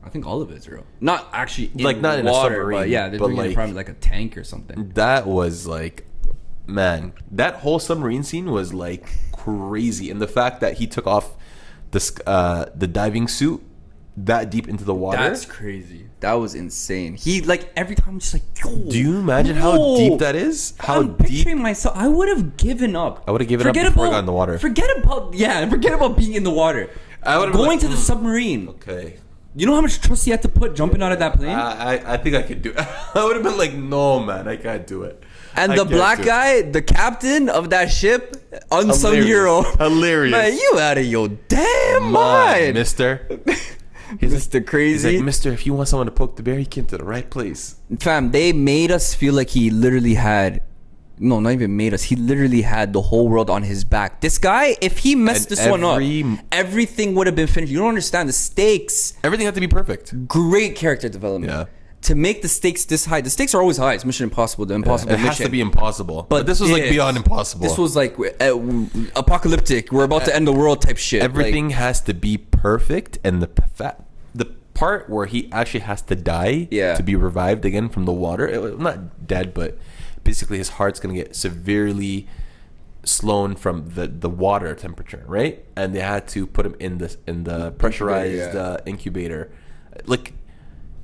I think all of it's real. Not actually in like not in water, a submarine, but yeah, they're doing it from like a tank or something. That was like, man, that whole submarine scene was like crazy, and the fact that he took off the diving suit that deep into the water. That's crazy. That was insane. He like every time just like, yo, do you imagine how deep that is? How I'm deep? Picturing myself, I would have given up. I would have given up before I got in the water. Forget about being in the water. I would have going to the submarine. Okay. You know how much trust you had to put jumping out of that plane? I think I could do it. I would have been like, no, man, I can't do it. And the black guy, the captain of that ship, unsung hero. Hilarious. Man, you out of your damn mind. Mister. He's Mr. Crazy. He's like, Mister, if you want someone to poke the bear, he came to the right place. Fam, they made us feel like he literally had... No, not even made us. He literally had the whole world on his back. This guy, if he messed this one up, everything would have been finished. You don't understand the stakes. Everything had to be perfect. Great character development. Yeah. To make the stakes this high. The stakes are always high. It's Mission Impossible. The impossible mission. It has to be impossible. But this was like beyond impossible. This was like apocalyptic. We're about to end the world type shit. Everything has to be perfect. And the part where he actually has to die to be revived again from the water. It was not dead, but basically his heart's going to get severely slowed from the water temperature, right? And they had to put him in the pressurized incubator. Like,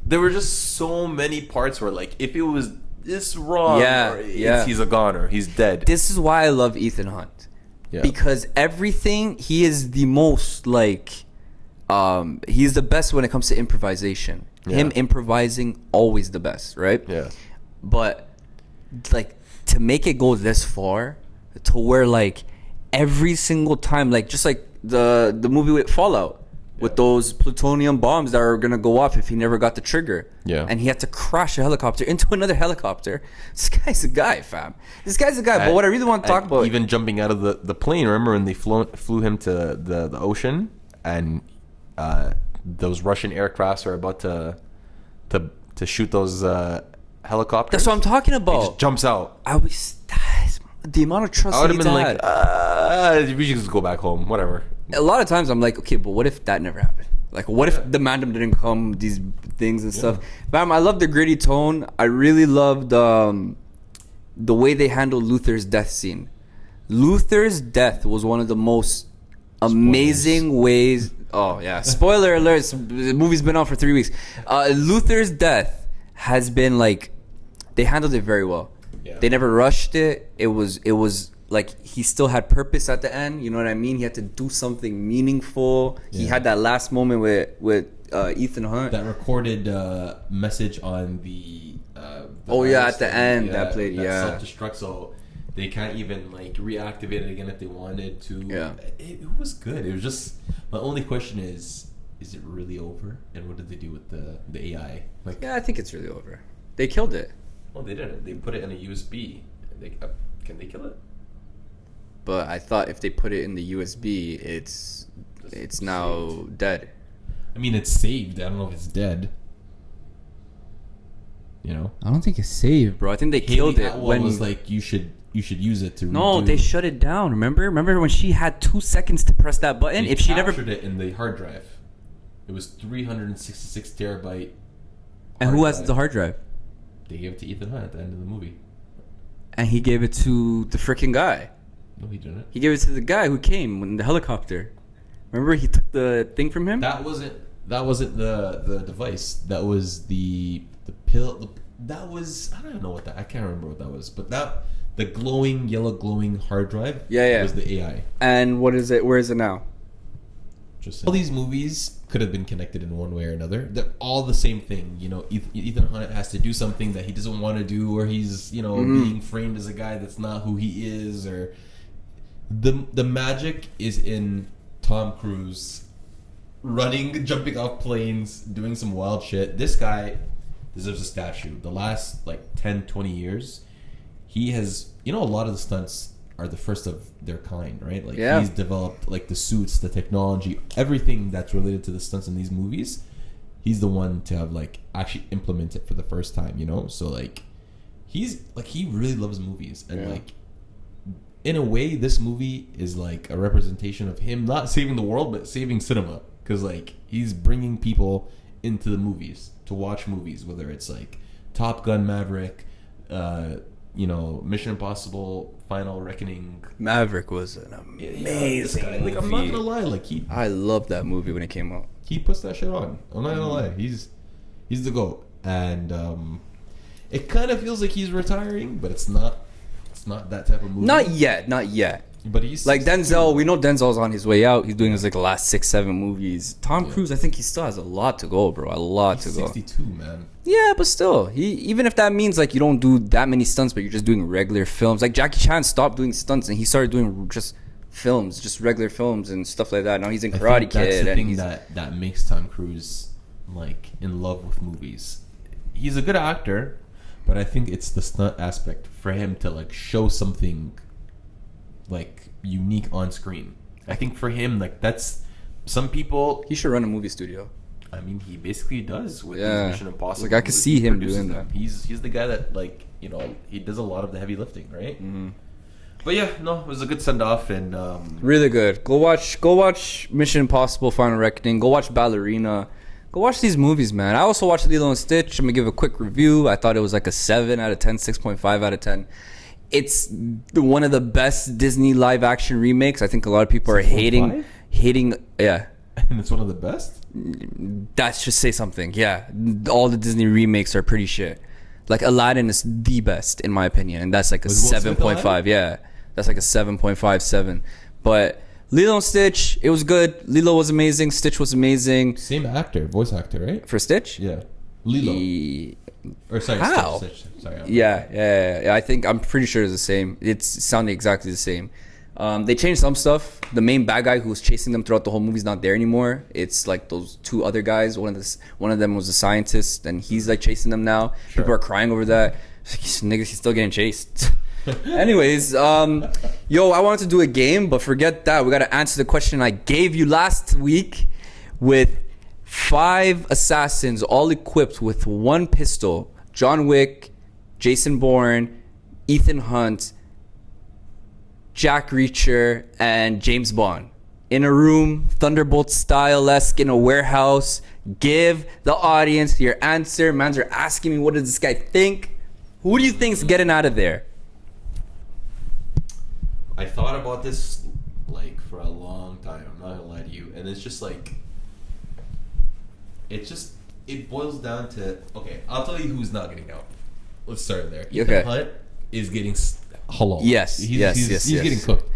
there were just so many parts where, like, if it was this wrong, he's a goner. He's dead. This is why I love Ethan Hunt. Yeah. Because everything, he is the most, like... he's the best when it comes to improvisation. Him improvising, always the best, right? Yeah. But like, to make it go this far, to where like every single time, like just like the movie with Fallout, with those plutonium bombs that are gonna go off if he never got the trigger. Yeah. And he had to crash a helicopter into another helicopter. This guy's a guy, fam. This guy's a guy. But what I really want to talk about, even jumping out of the plane. Remember when they flew him to the ocean, and those Russian aircrafts are about to shoot those helicopters. That's what I'm talking about. He just jumps out. The amount of trust I would have been had. like, we should just go back home. Whatever. A lot of times I'm like, okay, but what if that never happened? Like, what if the Mandem didn't come? These things and stuff. Bam, I love the gritty tone. I really loved the way they handled Luther's death scene. Luther's death was one of the most amazing ways. Oh yeah, spoiler alerts. The movie's been out for 3 weeks. Luther's death has been like, they handled it very well. Yeah. They never rushed it. It was like he still had purpose at the end. You know what I mean? He had to do something meaningful. Yeah. He had that last moment with Ethan Hunt. That recorded message on the at the end that played. Self-destruct. So they can't even like reactivate it again if they wanted to. Yeah, it was good. It was just, my only question is it really over? And what did they do with the AI? Like, yeah, I think it's really over. They killed it. Well, they didn't. They put it in a USB. Can they kill it? But I thought if they put it in the USB, it's now dead. I mean, it's saved. I don't know if it's dead. You know, I don't think it's saved, bro. I think they killed it when was like, you should use it to. No, they shut it down. Remember when she had 2 seconds to press that button? If she never captured it in the hard drive, it was 366 terabyte. And who has the hard drive? They gave it to Ethan Hunt at the end of the movie. And he gave it to the freaking guy. No, he didn't. He gave it to the guy who came in the helicopter. Remember, he took the thing from him? That wasn't the device. That was the pill. That was, I don't know what that, I can't remember what that was. But the yellow glowing hard drive was the AI. And what is it? Where is it now? All these movies could have been connected in one way or another. They're all the same thing. You know, Ethan Hunt has to do something that he doesn't want to do, or he's, being framed as a guy that's not who he is, or the magic is in Tom Cruise running, jumping off planes, doing some wild shit. This guy deserves a statue. The last 10, 20 years, he has, a lot of the stunts are the first of their kind, right? He's developed the suits, the technology, everything that's related to the stunts in these movies. He's the one to have actually implement it for the first time, So he's he really loves movies, and in a way, this movie is a representation of him not saving the world but saving cinema, because he's bringing people into the movies to watch movies, whether it's Top Gun Maverick, Mission Impossible, Final Reckoning. Maverick was an amazing movie. I'm not gonna lie, I loved that movie when it came out. He puts that shit on. I'm not gonna lie, he's the GOAT, and it kind of feels like he's retiring, but it's not. It's not that type of movie. Not yet. But he's Denzel. We know Denzel's on his way out. He's doing his last 6-7 movies. Tom Cruise, I think he still has a lot to go, bro. He's 62, man. Yeah, but still, even if that means you don't do that many stunts, but you're just doing regular films. Jackie Chan stopped doing stunts and he started doing just films, just regular films and stuff like that. Now he's in Karate Kid. That's the thing that makes Tom Cruise in love with movies. He's a good actor, but I think it's the stunt aspect for him to show something unique on screen. I think for him, that's, some people, he should run a movie studio. I mean, he basically does with these Mission Impossible. I could see him doing that. He's the guy that he does a lot of the heavy lifting, right? Mm-hmm. But yeah, no, it was a good send off, and really good. Go watch Mission Impossible: Final Reckoning. Go watch Ballerina. Go watch these movies, man. I also watched Lilo and Stitch. I'm gonna give a quick review. I thought it was a 7 out of 10, 6.5 out of 10. It's one of the best Disney live action remakes. I think a lot of people are hating. Yeah. And it's one of the best? That should say something. Yeah. All the Disney remakes are pretty shit. Aladdin is the best, in my opinion. And that's a 7.5. Yeah. That's a 7.57. But Lilo and Stitch, it was good. Lilo was amazing. Stitch was amazing. Same actor, voice actor, right? For Stitch? Yeah. Lilo. Or sorry, how? Stitch. Sorry. Yeah. I'm pretty sure it's the same. It sounded exactly the same. They changed some stuff. The main bad guy who was chasing them throughout the whole movie is not there anymore. It's those 2 other guys. One of them was a scientist, and he's chasing them now. Sure. People are crying over that. Niggas, he's still getting chased. Anyways, I wanted to do a game, but forget that. We got to answer the question I gave you last week with 5 assassins all equipped with 1 pistol. John Wick, Jason Bourne, Ethan Hunt, Jack Reacher, and James Bond. in a room, Thunderbolts style-esque, in a warehouse. Give the audience your answer. Mans are asking me, what does this guy think? Who do you think's getting out of there? I thought about this like for a long time. I'm not gonna lie to you, and it's just like it boils down to, okay, I'll tell you who's not getting out. Let's start there. Ethan Hunt is getting halal. Yes, he's yes. getting cooked.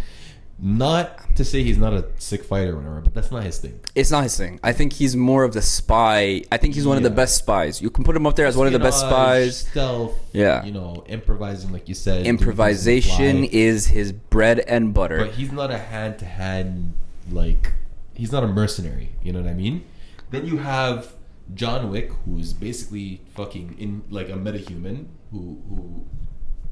Not to say he's not a sick fighter or whatever, but that's not his thing. It's not his thing. I think he's more of the spy. I think he's one of the best spies. You can put him up there as one of the best spies. Stealth, yeah. You know, improvising, like you said. Improvisation is his bread and butter. But he's not a hand-to-hand, like, he's not a mercenary. You know what I mean? Then you have John Wick, who's basically fucking in like a metahuman, who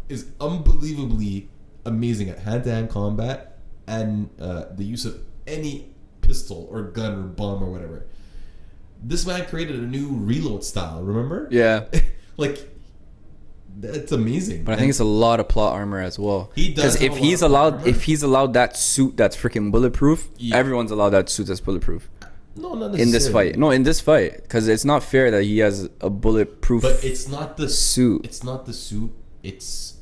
is unbelievably amazing at hand-to-hand combat and the use of any pistol or gun or bomb or whatever. This man created a new reload style, remember? Yeah. Like, that's amazing. But I think it's a lot of plot armor as well. He does. Because if he's allowed that suit that's freaking bulletproof, everyone's allowed that suit that's bulletproouf. No, not necessarily. In this fight. Because it's not fair that he has a bulletproof But it's not the suit. It's not the suit. It's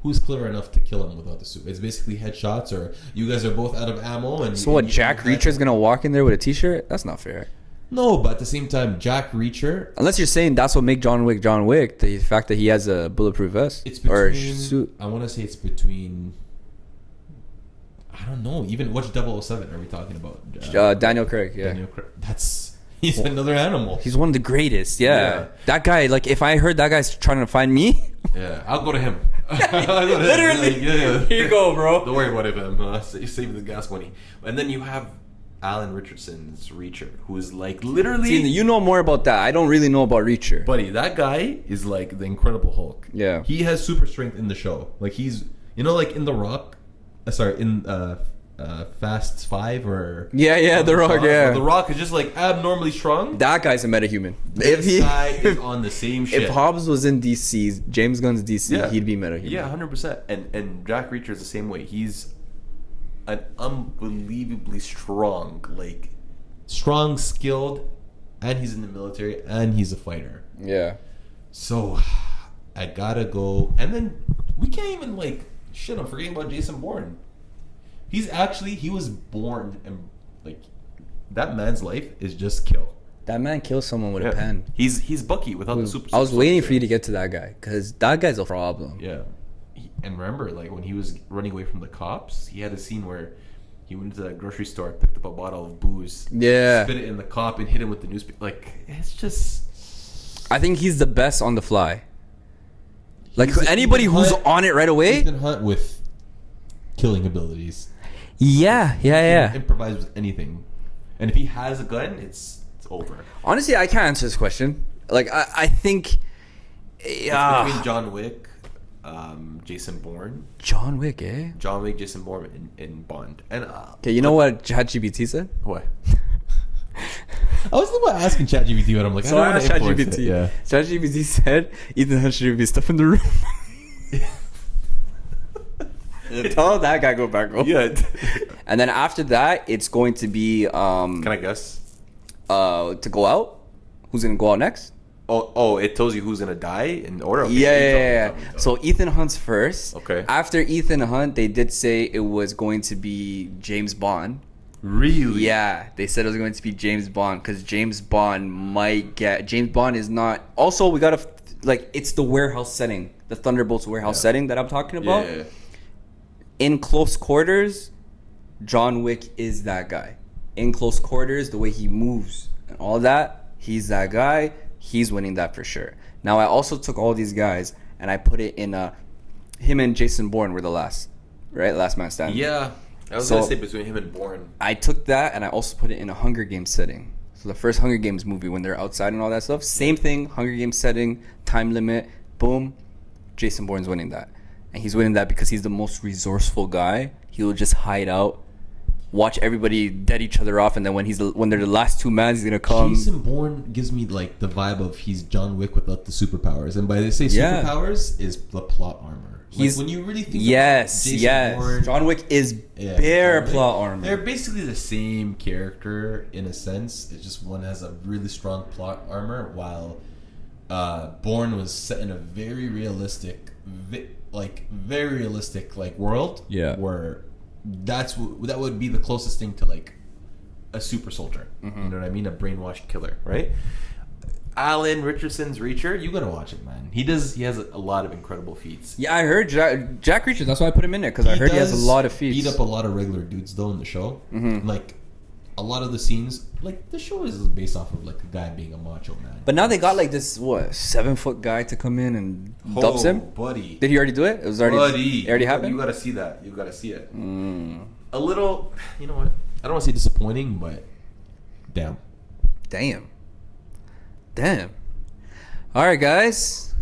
who's clever enough to kill him without the suit. It's basically headshots, or you guys are both out of ammo. And so what, Jack Reacher's going to walk in there with a t-shirt? That's not fair. No, but at the same time, Jack Reacher... Unless you're saying that's what makes John Wick, the fact that he has a bulletproof vest or suit. I want to say it's between... I don't know. Even which 007 are we talking about? Daniel Craig, yeah. Daniel Craig. He's another animal. He's one of the greatest, yeah. That guy, like, if I heard that guy's trying to find me... Yeah, I'll go to him. Literally. Like, yeah. Here you go, bro. Don't worry about him. Save the gas money. And then you have Alan Richardson's Reacher, who is like literally... See, you know more about that. I don't really know about Reacher. Buddy, that guy is like the Incredible Hulk. Yeah. He has super strength in the show. Like he's... You know, like in The Rock... in Fast 5 or... Yeah, The Rock, yeah. The Rock is just like abnormally strong. That guy's a metahuman. This guy is on the same shit. If Hobbs was in DC, James Gunn's DC, he'd be metahuman. Yeah, 100%. And Jack Reacher is the same way. He's an unbelievably strong, skilled, and he's in the military, and he's a fighter. Yeah. So, I gotta go. And then, we can't even, I'm forgetting about Jason Bourne. He was born, and, that man's life is just kill. That man kills someone with a pen. He's Bucky without the super. I was waiting for you to get to that guy, because that guy's a problem. Yeah. And remember, when he was running away from the cops, he had a scene where he went to the grocery store, picked up a bottle of booze, spit it in the cop, and hit him with the newspaper. It's just... I think he's the best on the fly. Anybody who's on it right away... Ethan Hunt with killing abilities. Yeah. He can improvise with anything. And if he has a gun, it's over. Honestly, I can't answer this question. I think... It's between John Wick... Jason Bourne. John Wick, eh? John Wick, Jason Bourne, in Bond. And okay, you know what ChatGPT said? What? I was thinking about asking ChatGPT, but I'm like, so I don't want to ChatGPT. Yeah. ChatGPT said Ethan Hunt should be stuff in the room. Tell that guy go back home. Yeah. And then after that, it's going to be. Can I guess? To go out. Who's gonna go out next? Oh! It tells you who's gonna die in order. Okay, yeah. So Ethan Hunt's first. Okay. After Ethan Hunt, they did say it was going to be James Bond. Really? Yeah, they said it was going to be James Bond because James Bond might get. James Bond is not. Also, we gotta it's the warehouse setting, the Thunderbolts warehouse setting that I'm talking about. Yeah. In close quarters, John Wick is that guy. In close quarters, the way he moves and all that, he's that guy. He's winning that for sure. Now, I also took all these guys and I put it in him and Jason Bourne were the last man standing. Yeah, I was gonna say between him and Bourne. I took that and I also put it in a Hunger Games setting. So the first Hunger Games movie when they're outside and all that stuff, same thing. Hunger Games setting, time limit, boom. Jason Bourne's winning that, and he's winning that because he's the most resourceful guy. He will just hide out watch everybody dead each other off, and then when they're the last two men, he's gonna come. Jason Bourne gives me like the vibe of he's John Wick without the superpowers, and by they say superpowers is the plot armor. Like when you really think about Jason Bourne, John Wick is bare plot armor. They're basically the same character in a sense. It's just one has a really strong plot armor, while Bourne was set in a very realistic, world. Yeah, where that would be the closest thing to like a super soldier. Mm-hmm. You know what I mean? A brainwashed killer, right? Alan Richardson's Reacher, you gotta watch it, man. He has a lot of incredible feats. Yeah, I heard Jack Reacher. That's why I put him in there, because I heard he has a lot of feats. Beat up a lot of regular dudes though in the show. Mm-hmm. Like a lot of the scenes, like the show is based off of like a guy being a macho man. But now they got like this 7-foot guy to come in and dubs him. Buddy, did he already do it? It was already. It already happened. You gotta see that. You gotta see it. A little. You know what? I don't want to say disappointing, but damn. All right, guys.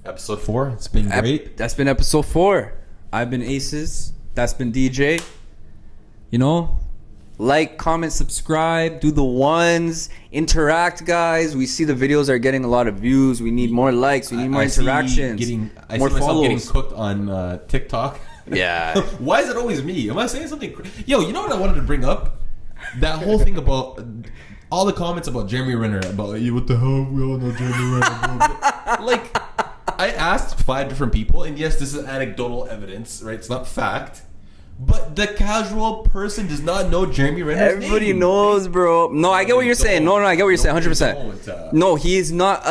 Episode 4. It's been great. That's been episode 4. I've been Aces. That's been DJ. You know, like, comment, subscribe, do the ones, interact, guys. We see the videos are getting a lot of views. We need more likes. We need more interactions. I more see myself follows. Getting cooked on TikTok. Yeah. Why is it always me? Am I saying something? Yo, you know what I wanted to bring up? That whole thing about all the comments about Jeremy Renner, about what the hell, we all know Jeremy Renner. Like, I asked 5 different people, and yes, this is anecdotal evidence, right? It's not fact. But the casual person does not know Jeremy Renner's Everybody name. knows, bro. No, I get what you're saying. No, I get what you're saying. 100%. No, he is not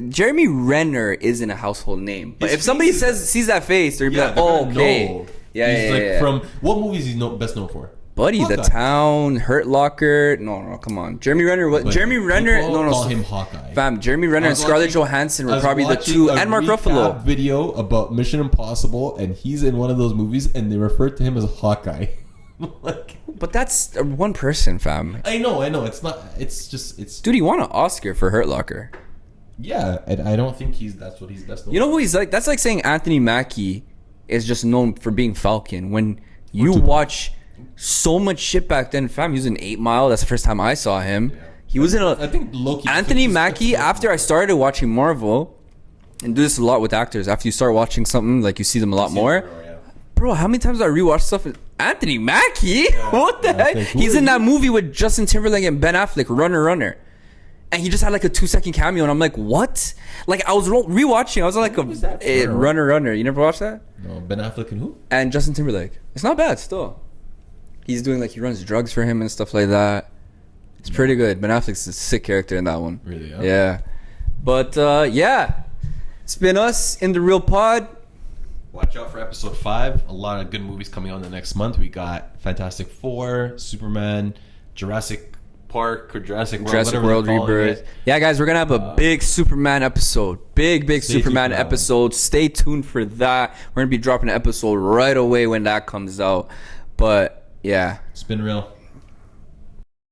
Jeremy Renner isn't a household name. But if somebody sees that face, they're like, oh, okay. Know. He's like from what movies is he best known for? Buddy, Hawkeye. The Town, Hurt Locker. No, come on. Jeremy Renner. Jeremy Renner. Call him Hawkeye. Fam, Jeremy Renner and Scarlett Johansson were probably the two, and Mark Ruffalo. Video about Mission Impossible, and he's in one of those movies, and they refer to him as Hawkeye. But that's one person, fam. I know. It's not. It's. Dude, he won an Oscar for Hurt Locker. Yeah, and I don't think that's what he's best known. You know who he's like? That's like saying Anthony Mackie is just known for being Falcon. When you watch so much shit back then, fam, he was in 8 Mile. That's the first time I saw him. Yeah. He was in I think Loki. Anthony Mackie. After I started watching Marvel, and do this a lot with actors. After you start watching something, like you see them a lot more. Bro, how many times do I rewatch stuff? Anthony Mackie. Yeah. What the heck? He's in that movie with Justin Timberlake and Ben Affleck, Runner. And he just had like a 2-second cameo, and I'm like, what? Like I was rewatching. I was like, Runner. You never watched that? No, Ben Affleck and who? And Justin Timberlake. It's not bad still. He's doing like he runs drugs for him and stuff like that. It's pretty good. Ben Affleck's a sick character in that one. Really? Yeah. But yeah, it's been us in the Real Pod. Watch out for episode 5. A lot of good movies coming on the next month. We got Fantastic Four, Superman, Jurassic Park or Jurassic World Rebirth. Yeah, guys, we're gonna have a big Superman episode. Big Superman episode. Stay tuned for that. We're gonna be dropping an episode right away when that comes out. But yeah, it's been real.